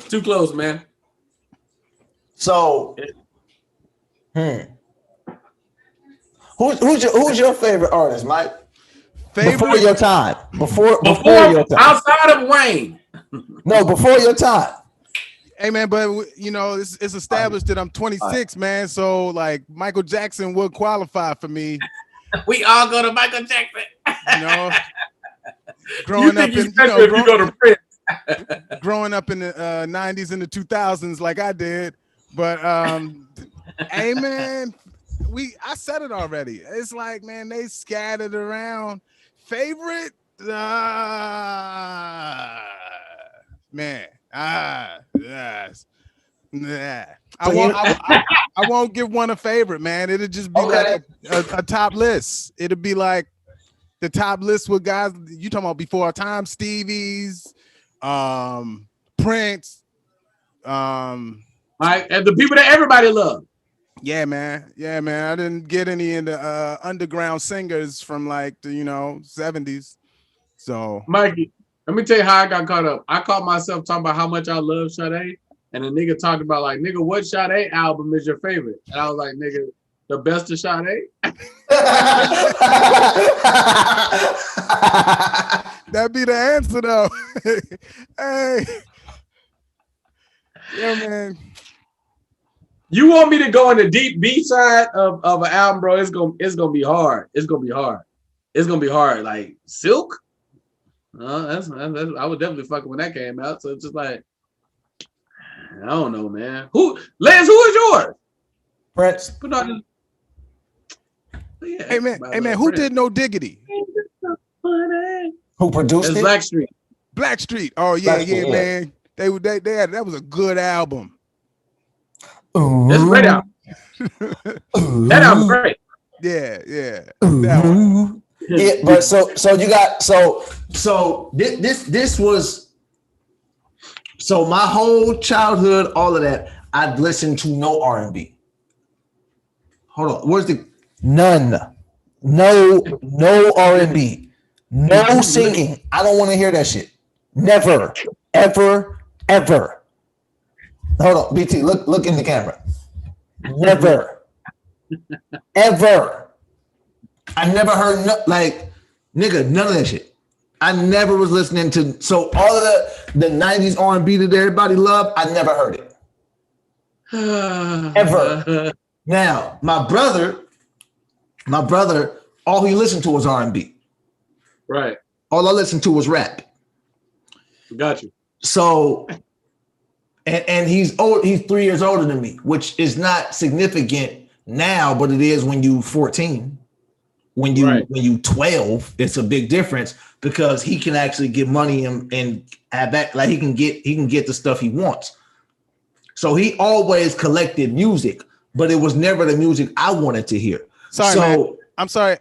Too close, man. So, who's your favorite artist, Mike? Before your time. Before your time. Outside of Wayne. No, before your time. Hey man, but you know it's established that I'm 26, man. So like Michael Jackson would qualify for me. We all go to Michael Jackson. You know, growing up in growing up in the 90s and the 2000s like I did. But hey man, I said it already. It's like, man, they scattered around. Favorite, man, yes. Nah. I won't give one a favorite, man. It'll just be like a top list. It'll be like the top list with guys you talking about before our time, Stevie's, Prince, right, and the people that everybody loves. Yeah, man. I didn't get any in the underground singers from like the 70s. So Mikey, let me tell you how I got caught up. I caught myself talking about how much I love Sade, and a nigga talked about like, nigga, what Sade album is your favorite? And I was like, nigga, the best of Sade. That'd be the answer though. Hey. Yeah, man. You want me to go in the deep B side of an album, bro? It's gonna be hard. It's gonna be hard. Like Silk. That's I was definitely fucking when that came out. So it's just like, I don't know, man. Lance, who is yours? Prince. Put on. Yeah, hey man, who did No Diggity? Who produced it? Blackstreet. Blackstreet. Oh yeah, Blackstreet, yeah. man. They had that was a good album. It's a great album. That album's great. Yeah. That one. Yeah, but so you got so this was so my whole childhood, all of that, I'd listen to no R&B. Hold on, where's the none? No R&B, no singing. I don't want to hear that shit. Never, ever. Hold on, BT, look in the camera. Never, ever. I never heard none of that shit. I never was listening to so all of the 90s R&B that everybody loved. I never heard it ever. Now my brother, all he listened to was R&B. Right. All I listened to was rap. Got you. So, and he's old. He's 3 years older than me, which is not significant now, but it is when you 14. When you 12, it's a big difference because he can actually get money and have that. Like he can get the stuff he wants. So he always collected music, but it was never the music I wanted to hear. Sorry, man. I'm sorry.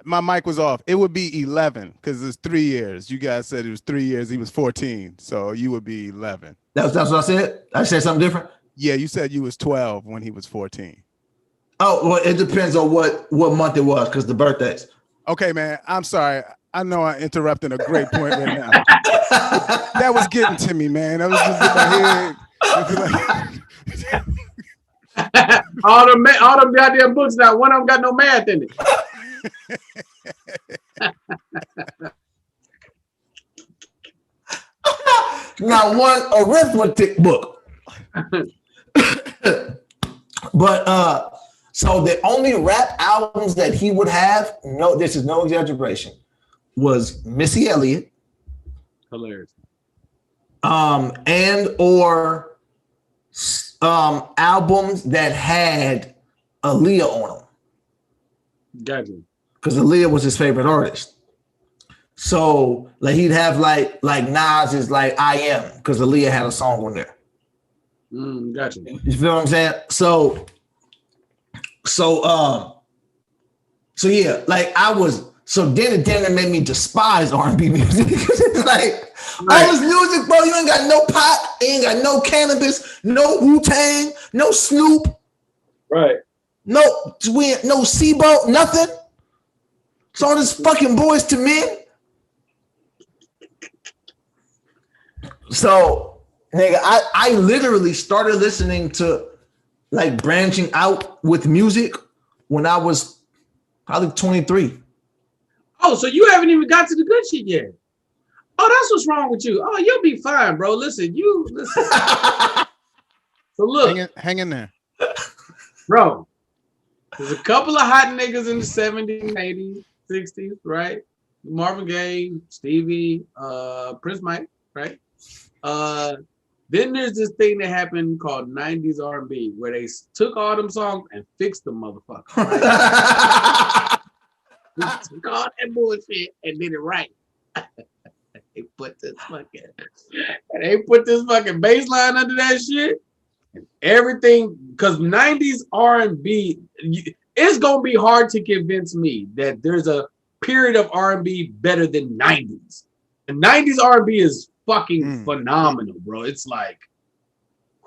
My mic was off. It would be 11 because it's 3 years. You guys said it was 3 years. He was 14. So you would be 11. That's what I said? I said something different? Yeah, you said you was 12 when he was 14. Oh, well, it depends on what month it was because the birthdays. Okay, man. I'm sorry. I know I'm interrupting a great point right now. That was getting to me, man. That was just in my head. all them goddamn books now. One of them got no math in it. Not one arithmetic book. But so the only rap albums that he would have, no, this is no exaggeration, was Missy Elliott. Hilarious. And or albums that had Aaliyah on them. Gotcha. Because Aaliyah was his favorite artist. So like he'd have like Nas is like I Am because Aaliyah had a song on there. Gotcha. You feel what I'm saying? So yeah, like I was. So then it made me despise R&B music. It's like all this music, bro. You ain't got no pot, ain't got no cannabis, no Wu-Tang, no Snoop, right? No SIBO, nothing. It's all this fucking Boys to Men. So, nigga, I literally started listening to like branching out with music when I was probably 23. Oh, so you haven't even got to the good shit yet. Oh, that's what's wrong with you. Oh, you'll be fine, bro. Listen. So look. Hang in there. Bro, there's a couple of hot niggas in the 70s, 80s, 60s, right? Marvin Gaye, Stevie, Prince Mike, right? Then there's this thing that happened called 90s R&B where they took all them songs and fixed them motherfuckers. Right? They took all that bullshit and did it right. They put this fucking bass line under that shit. And everything, because 90s R&B, it's gonna be hard to convince me that there's a period of R&B better than 90s. And 90s R&B is fucking phenomenal, bro. It's like,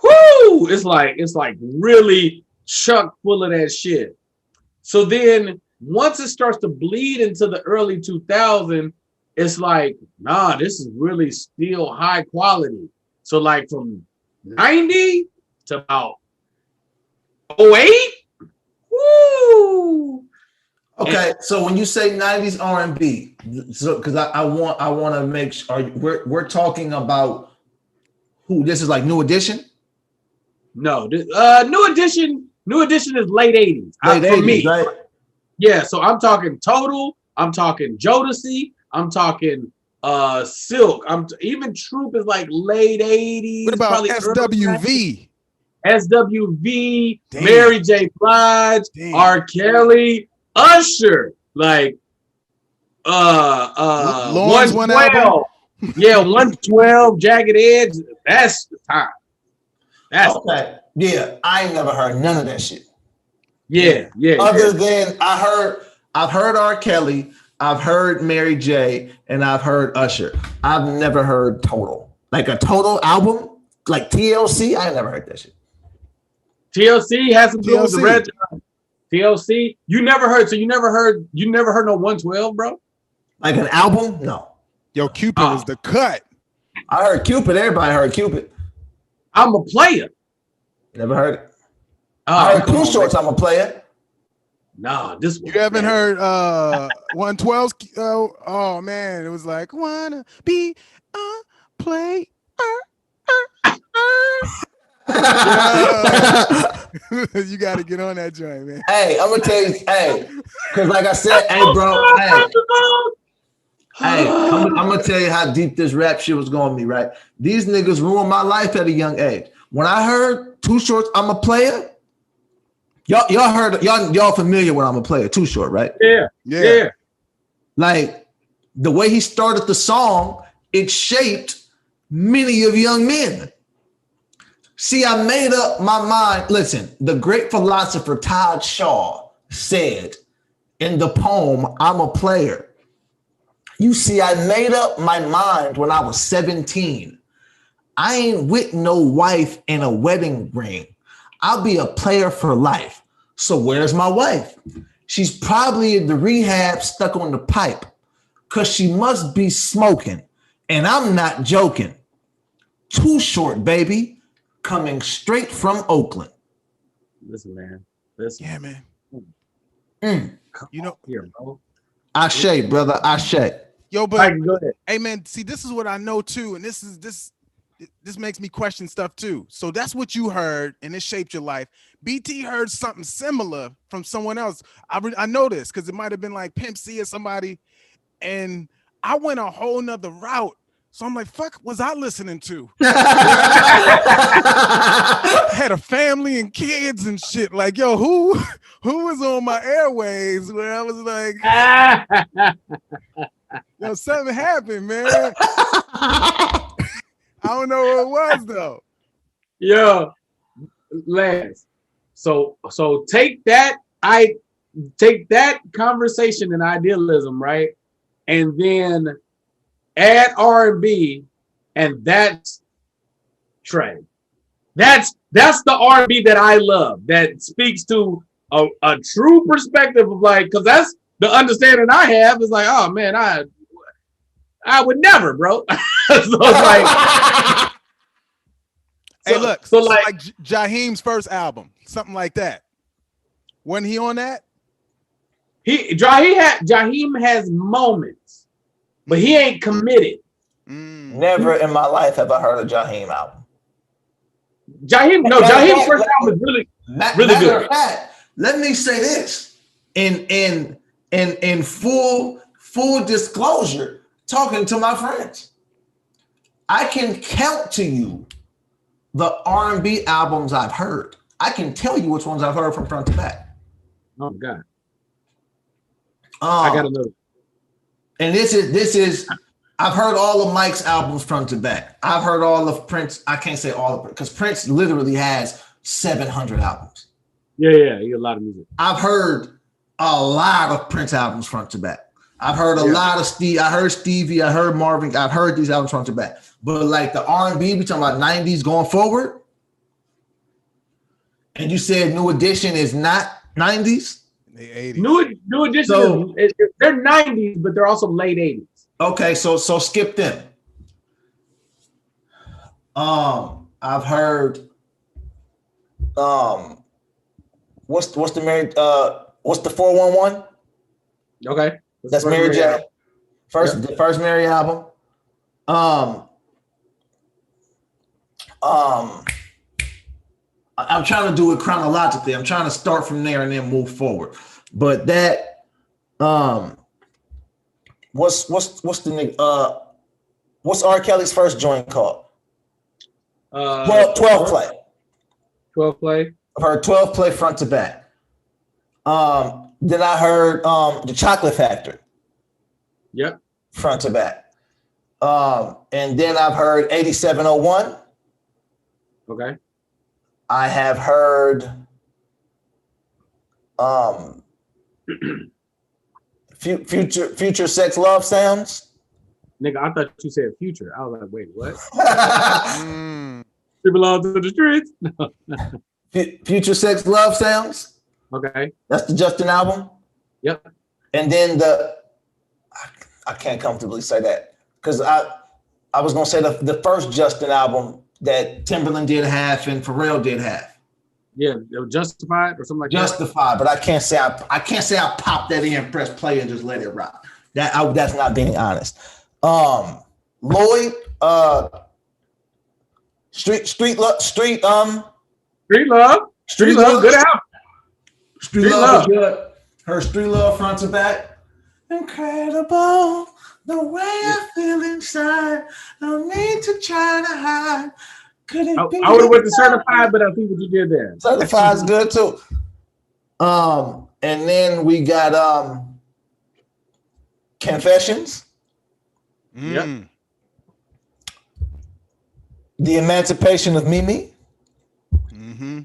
whoo! It's like really chock full of that shit. So then once it starts to bleed into the early 2000s, it's like, nah, this is really still high quality. So like from 90 to about 08, woo! Okay, so when you say 90s R&B, so because I want to make sure we're talking about who this is, like New Edition? No, New Edition is late 80s. Late 80s, me. right? Yeah, so I'm talking Total, I'm talking Jodeci, I'm talking Silk. Even Troop is like late 80s. What about SWV? SWV, Damn. Mary J. Blige, Damn. R. Kelly, Usher, like Lawrence 112. Yeah, 112, Jagged Edge. That's the time. That's okay. Yeah, I ain't never heard none of that shit. yeah. Other than I've heard R. Kelly, I've heard Mary J, and I've heard Usher. I've never heard Total. Like a Total album, like TLC. I ain't never heard that shit. TLC has some good with the TLC. red. TLC, you never heard no 112, bro? Like an album? No. Yo, Cupid was the cut. I heard Cupid. Everybody heard Cupid. I'm a player. Never heard it. Oh, I heard come Too on, Short's. man. I'm a player. Nah, this one. You haven't heard 112's? Oh man, it was like wanna be a player. You got to get on that joint, man. Hey, I'm gonna tell you, because like I said, bro, I'm gonna tell you how deep this rap shit was going to be, right? These niggas ruined my life at a young age. When I heard Too Short's I'm a player, y'all heard, y'all familiar with I'm a player, Too Short, right? Yeah. Like the way he started the song, it shaped many of young men. See, I made up my mind. Listen, the great philosopher Todd Shaw said in the poem, I'm a player. You see, I made up my mind when I was 17. I ain't with no wife and a wedding ring. I'll be a player for life. So where's my wife? She's probably in the rehab stuck on the pipe because she must be smoking. And I'm not joking. Too Short, baby. Coming straight from Oakland. Listen, man. Listen. Yeah, man. You know, here, bro. Ashe, brother. Ashe. Yo, but Mike, go ahead. hey, man. See, this is what I know too, and this makes me question stuff too. So that's what you heard, and it shaped your life. BT heard something similar from someone else. I know this because it might have been like Pimp C or somebody, and I went a whole nother route. So I'm like, fuck, was I listening to? Had a family and kids and shit. Like, yo, who was on my airways where I was like, yo, something happened, man. I don't know what it was though. Yo, Lance. So take that conversation and idealism, right? And then add R&B, and that's Trey. That's the R&B that I love. That speaks to a true perspective of like, because that's the understanding I have is like, oh man, I would never, bro. So it's like, Hey, look, so like like Jaheim's first album, something like that. Wasn't he on that? Jaheim has moments, but he ain't committed. Never in my life have I heard a Jaheim album. Jaheim's first album is really good. Fact, let me say this in full disclosure, talking to my friends. I can count to you the R&B albums I've heard. I can tell you which ones I've heard from front to back. Oh God. I got another. And this is I've heard all of Mike's albums front to back. I've heard all of Prince. I can't say all of it because Prince literally has 700 albums. Yeah, he got a lot of music. I've heard a lot of Prince albums front to back. I've heard a lot of Steve. I heard Stevie. I heard Marvin. I've heard these albums front to back. But like the R&B, we talking about 90s going forward. And you said New Edition is not 90s? The 80s. New Edition. So, they're 90s, but they're also late 80s. Okay, so skip them. I've heard what's the 411? Okay. That's Mary J. The first Mary album. I'm trying to do it chronologically. I'm trying to start from there and then move forward. But that what's R. Kelly's first joint called? 12 play. 12 play. I've heard 12 play front to back. Then I heard the Chocolate Factory. Yep. Front to back. And then I've heard 8701. Okay. I have heard Future Sex Love Sounds. Nigga, I thought you said Future. I was like, wait, what? We belong to the streets. Future Sex Love Sounds. Okay. That's the Justin album. Yep. And then I can't comfortably say that because I was gonna say the first Justin album that Timberland did half and Pharrell did half. Yeah, Justified or something like Justified, but I can't say I popped that in, press play, and just let it rock. That's not being honest. Lloyd, Street Love, good album. Street Love is good. Her Street Love front to back. Incredible the way I feel inside. No need to try to hide. Could it be? I would have went to Certified, but I think what you did there. Certified is good too. And then we got Confessions. Yep. The Emancipation of Mimi. Mm-hmm.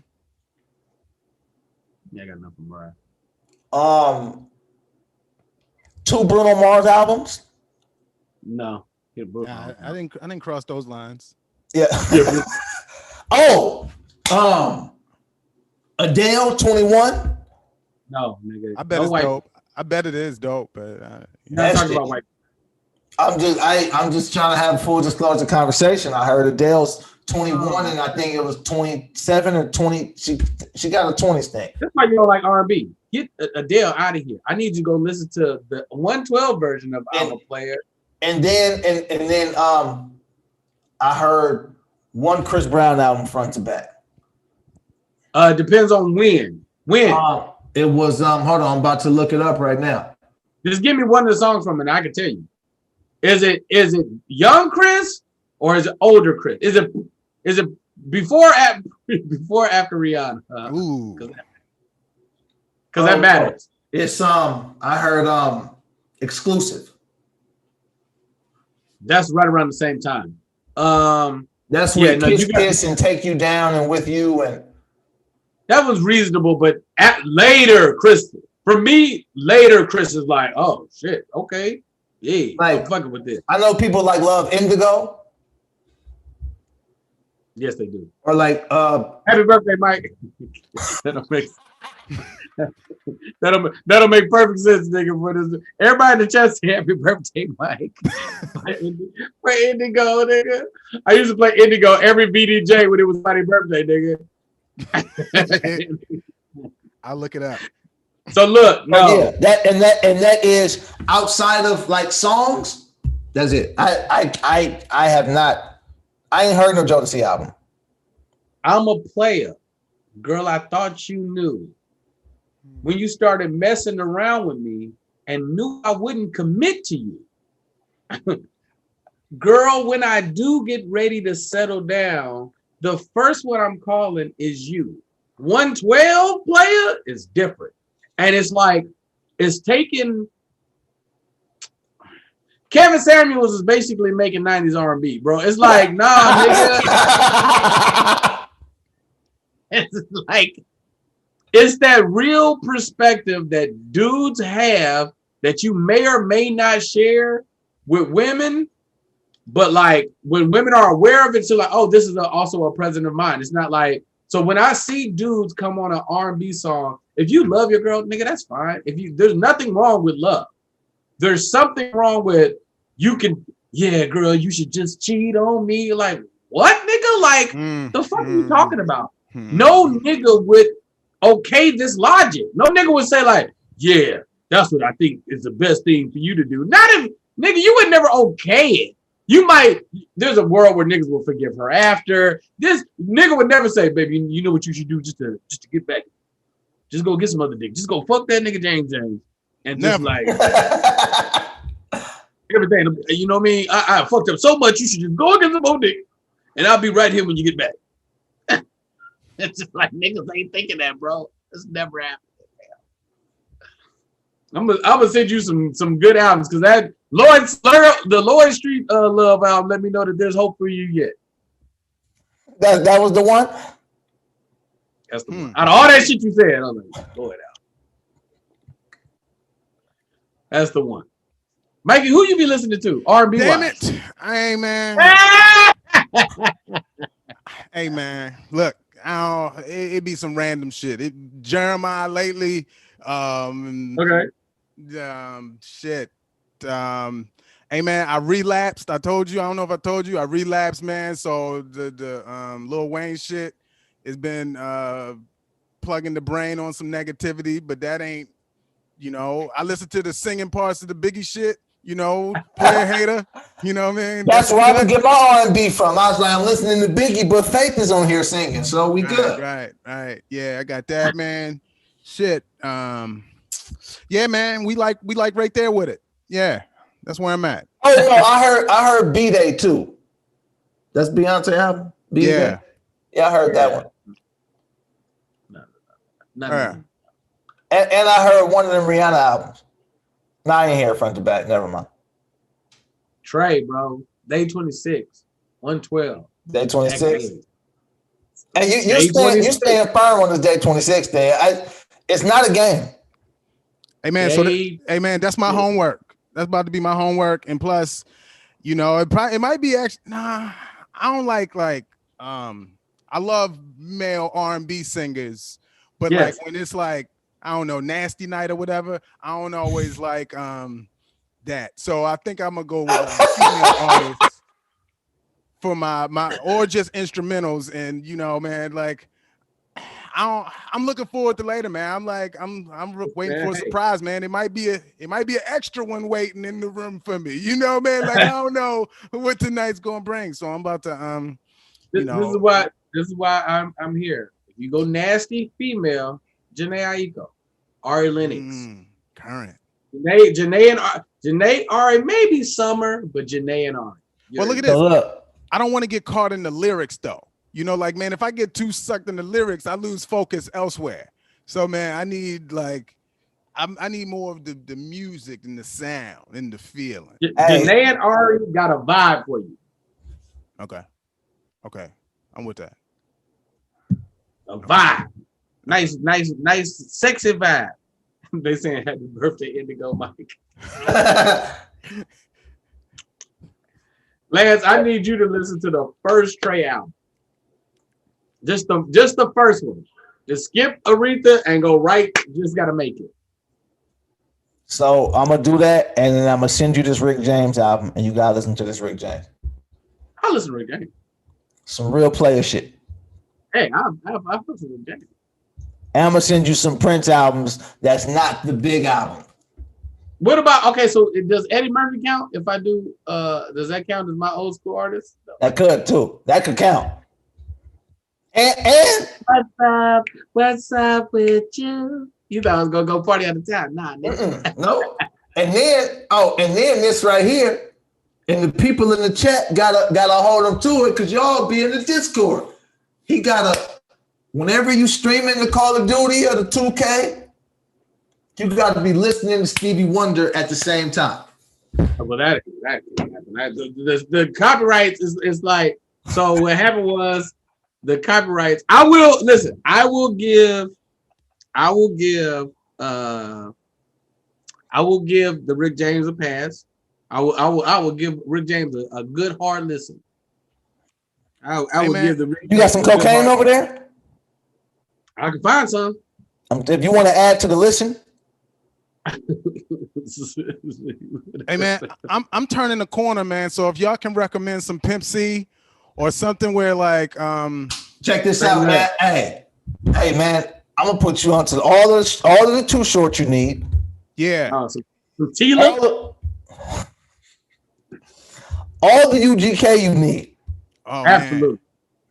Yeah, I got nothing, bro. 2 Bruno Mars albums. No. I didn't cross those lines. Yeah. Adele 21. No, nigga. I bet it's dope. I bet it is dope, but not talking about white. I'm just trying to have a full disclosure conversation. I heard Adele's 21 and I think it was 27 or 20. She got a 20s thing. That's why you don't like R&B. Get Adele out of here. I need you to go listen to the 112 version of I'm a Player. And then I heard one Chris Brown album front to back. Depends on when. It was hold on, I'm about to look it up right now. Just give me one of the songs from it and I can tell you. Is it young Chris or is it older Chris? Is it before after Rihanna? ooh. Because that matters. It's I heard Exclusive. That's right around the same time. That's when Kiss and Take You Down and With You and that was reasonable, but later, Chris, for me, later Chris is like, oh shit, okay. Yeah, like, I'm fucking with this. I know people like love Indigo. Yes, they do. Or like Happy birthday, Mike. That'll make perfect sense, nigga. For this. Everybody in the chat say happy birthday, Mike. For Indigo, nigga. I used to play Indigo every BDJ when it was my birthday, nigga. I'll look it up. So look, no. Yeah, that is outside of like songs. That's it. I have not. I ain't heard no Jodeci album. I'm a player, girl. I thought you knew when you started messing around with me and knew I wouldn't commit to you. Girl, when I do get ready to settle down, The first one I'm calling is you. 112 player is different. And it's like, it's taking Kevin Samuels is basically making 90s R&B, bro. It's like, nah, nigga. It's like, it's that real perspective that dudes have that you may or may not share with women. But like when women are aware of it, so like, oh, this is also a present of mine. It's not like, so when I see dudes come on an R&B song, if you love your girl, nigga, that's fine. There's nothing wrong with love. There's something wrong with yeah, girl, you should just cheat on me. Like, what, nigga? Like, the fuck are you talking about? No nigga would okay this logic. No nigga would say like, yeah, that's what I think is the best thing for you to do. Not if, nigga, you would never okay it. You might, there's a world where niggas will forgive her after. This nigga would never say, baby, you know what you should do just to get back. Just go get some other dick. Just go fuck that nigga James. And just like everything, you know what I mean? I fucked up so much, you should just go get some more dick. And I'll be right here when you get back. It's just like niggas ain't thinking that, bro. It's never happened. I'm gonna send you some good albums because that the Lloyd Street Love album let me know that there's hope for you yet. That was the one. That's the one. Out of all that shit you said, I was like, Lloyd album. That's the one. Mikey, who you be listening to? R&B. Damn it! Hey man. Hey man, look, it be some random shit. Jeremiah lately. Okay. Shit. Hey man, I relapsed. I told you. I don't know if I told you. I relapsed, man. So the Lil Wayne shit has been plugging the brain on some negativity, but that ain't. You know, I listen to the singing parts of the Biggie shit. You know, player hater. You know what I mean? That's where I get my R&B from. I was like, I'm listening to Biggie, but Faith is on here singing, so we good. Right. Yeah, I got that, man. Shit. Yeah, man, we like right there with it. Yeah, that's where I'm at. Oh no, I heard B-Day too. That's Beyonce album. B-Day. Yeah, I heard that one. No. And I heard one of them Rihanna albums. No, I ain't hear front to back. Never mind. Trey, bro. Day 26. 112. Day 26. And you staying firm on this day 26 thing. It's not a game. Hey man, hey man, that's my homework. That's about to be my homework. And plus, you know, it might be actually I don't like I love male R&B singers, but like when it's like, I don't know, Nasty Night or whatever, I don't always like that. So I think I'm gonna go with female artists for my or just instrumentals. And you know, man, like I'm looking forward to later, man. I'm waiting for a surprise, man. It might be an extra one waiting in the room for me. You know, man. Like I don't know what tonight's gonna bring. So I'm about to This is why I'm here. If you go nasty female, Janae Aiko, Ari Lennox, current. Janae Ari, maybe Summer, but Janae and Ari. Well, look at this. I don't want to get caught in the lyrics though. You know, like, man, if I get too sucked in the lyrics, I lose focus elsewhere. So, man, I need more of the music and the sound and the feeling. Janae and Ari got a vibe for you. Okay. I'm with that. A vibe. Nice, sexy vibe. They saying happy birthday, Indigo Mike. Lance, I need you to listen to the first Trey album. Just the first one. Just skip Aretha and go right. Just gotta make it. So I'm gonna do that, and then I'm gonna send you this Rick James album, and you gotta listen to this Rick James. I'll listen to Rick James. Some real player shit. Hey, I'll listen to Rick James. And I'm gonna send you some Prince albums. That's not the big album. What about so does Eddie Murphy count? If I do, does that count as my old school artist? No. That could too. That could count. And what's up with you? You thought I was gonna go party out of town? Nah, no. And then this right here, and the people in the chat gotta hold them to it because y'all be in the Discord. he gotta. Whenever you streaming the Call of Duty or the 2K, you got to be listening to Stevie Wonder at the same time. Well, that can happen. The copyrights is like, so what happened was the copyrights. I will give the Rick James a pass. I will give Rick James a good hard listen. I will give the Rick You got some cocaine over there? I can find some. If you want to add to the listen. Hey man, I'm turning the corner, man. So if y'all can recommend some Pimp C or something where like check this out, man. Hey man, I'm gonna put you onto all of the Too Short you need. Yeah. Some Tila. All the UGK you need. Oh, absolutely.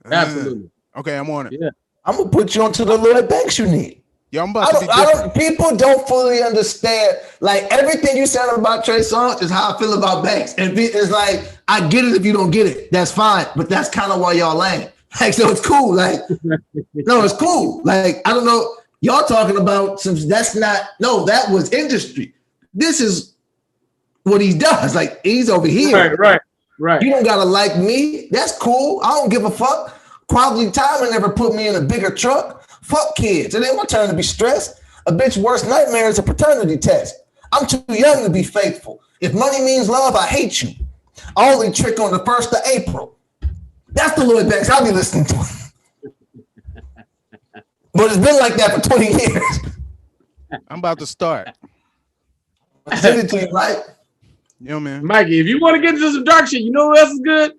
Man. Absolutely. Okay, I'm on it. Yeah. I'm gonna put you onto the Lloyd Banks you need. Yo, I'm about to be different. People don't fully understand. Like everything you said about Trey Songz is how I feel about Banks. And it's like, I get it if you don't get it. That's fine. But that's kind of why y'all lame. Like, so it's cool. Like, no, it's cool. Like, I don't know. Y'all talking about that was industry. This is what he does. Like, he's over here. Right. You don't gotta like me. That's cool. I don't give a fuck. Quality time never put me in a bigger truck. Fuck kids. It ain't my turn to be stressed. A bitch's worst nightmare is a paternity test. I'm too young to be faithful. If money means love, I hate you. I only trick on the 1st of April. That's the Lloyd Banks I'll be listening to. But it's been like that for 20 years. I'm about to start. I send it to you, right? Yo, man. Mikey, if you want to get into some dark shit, you know who else is good?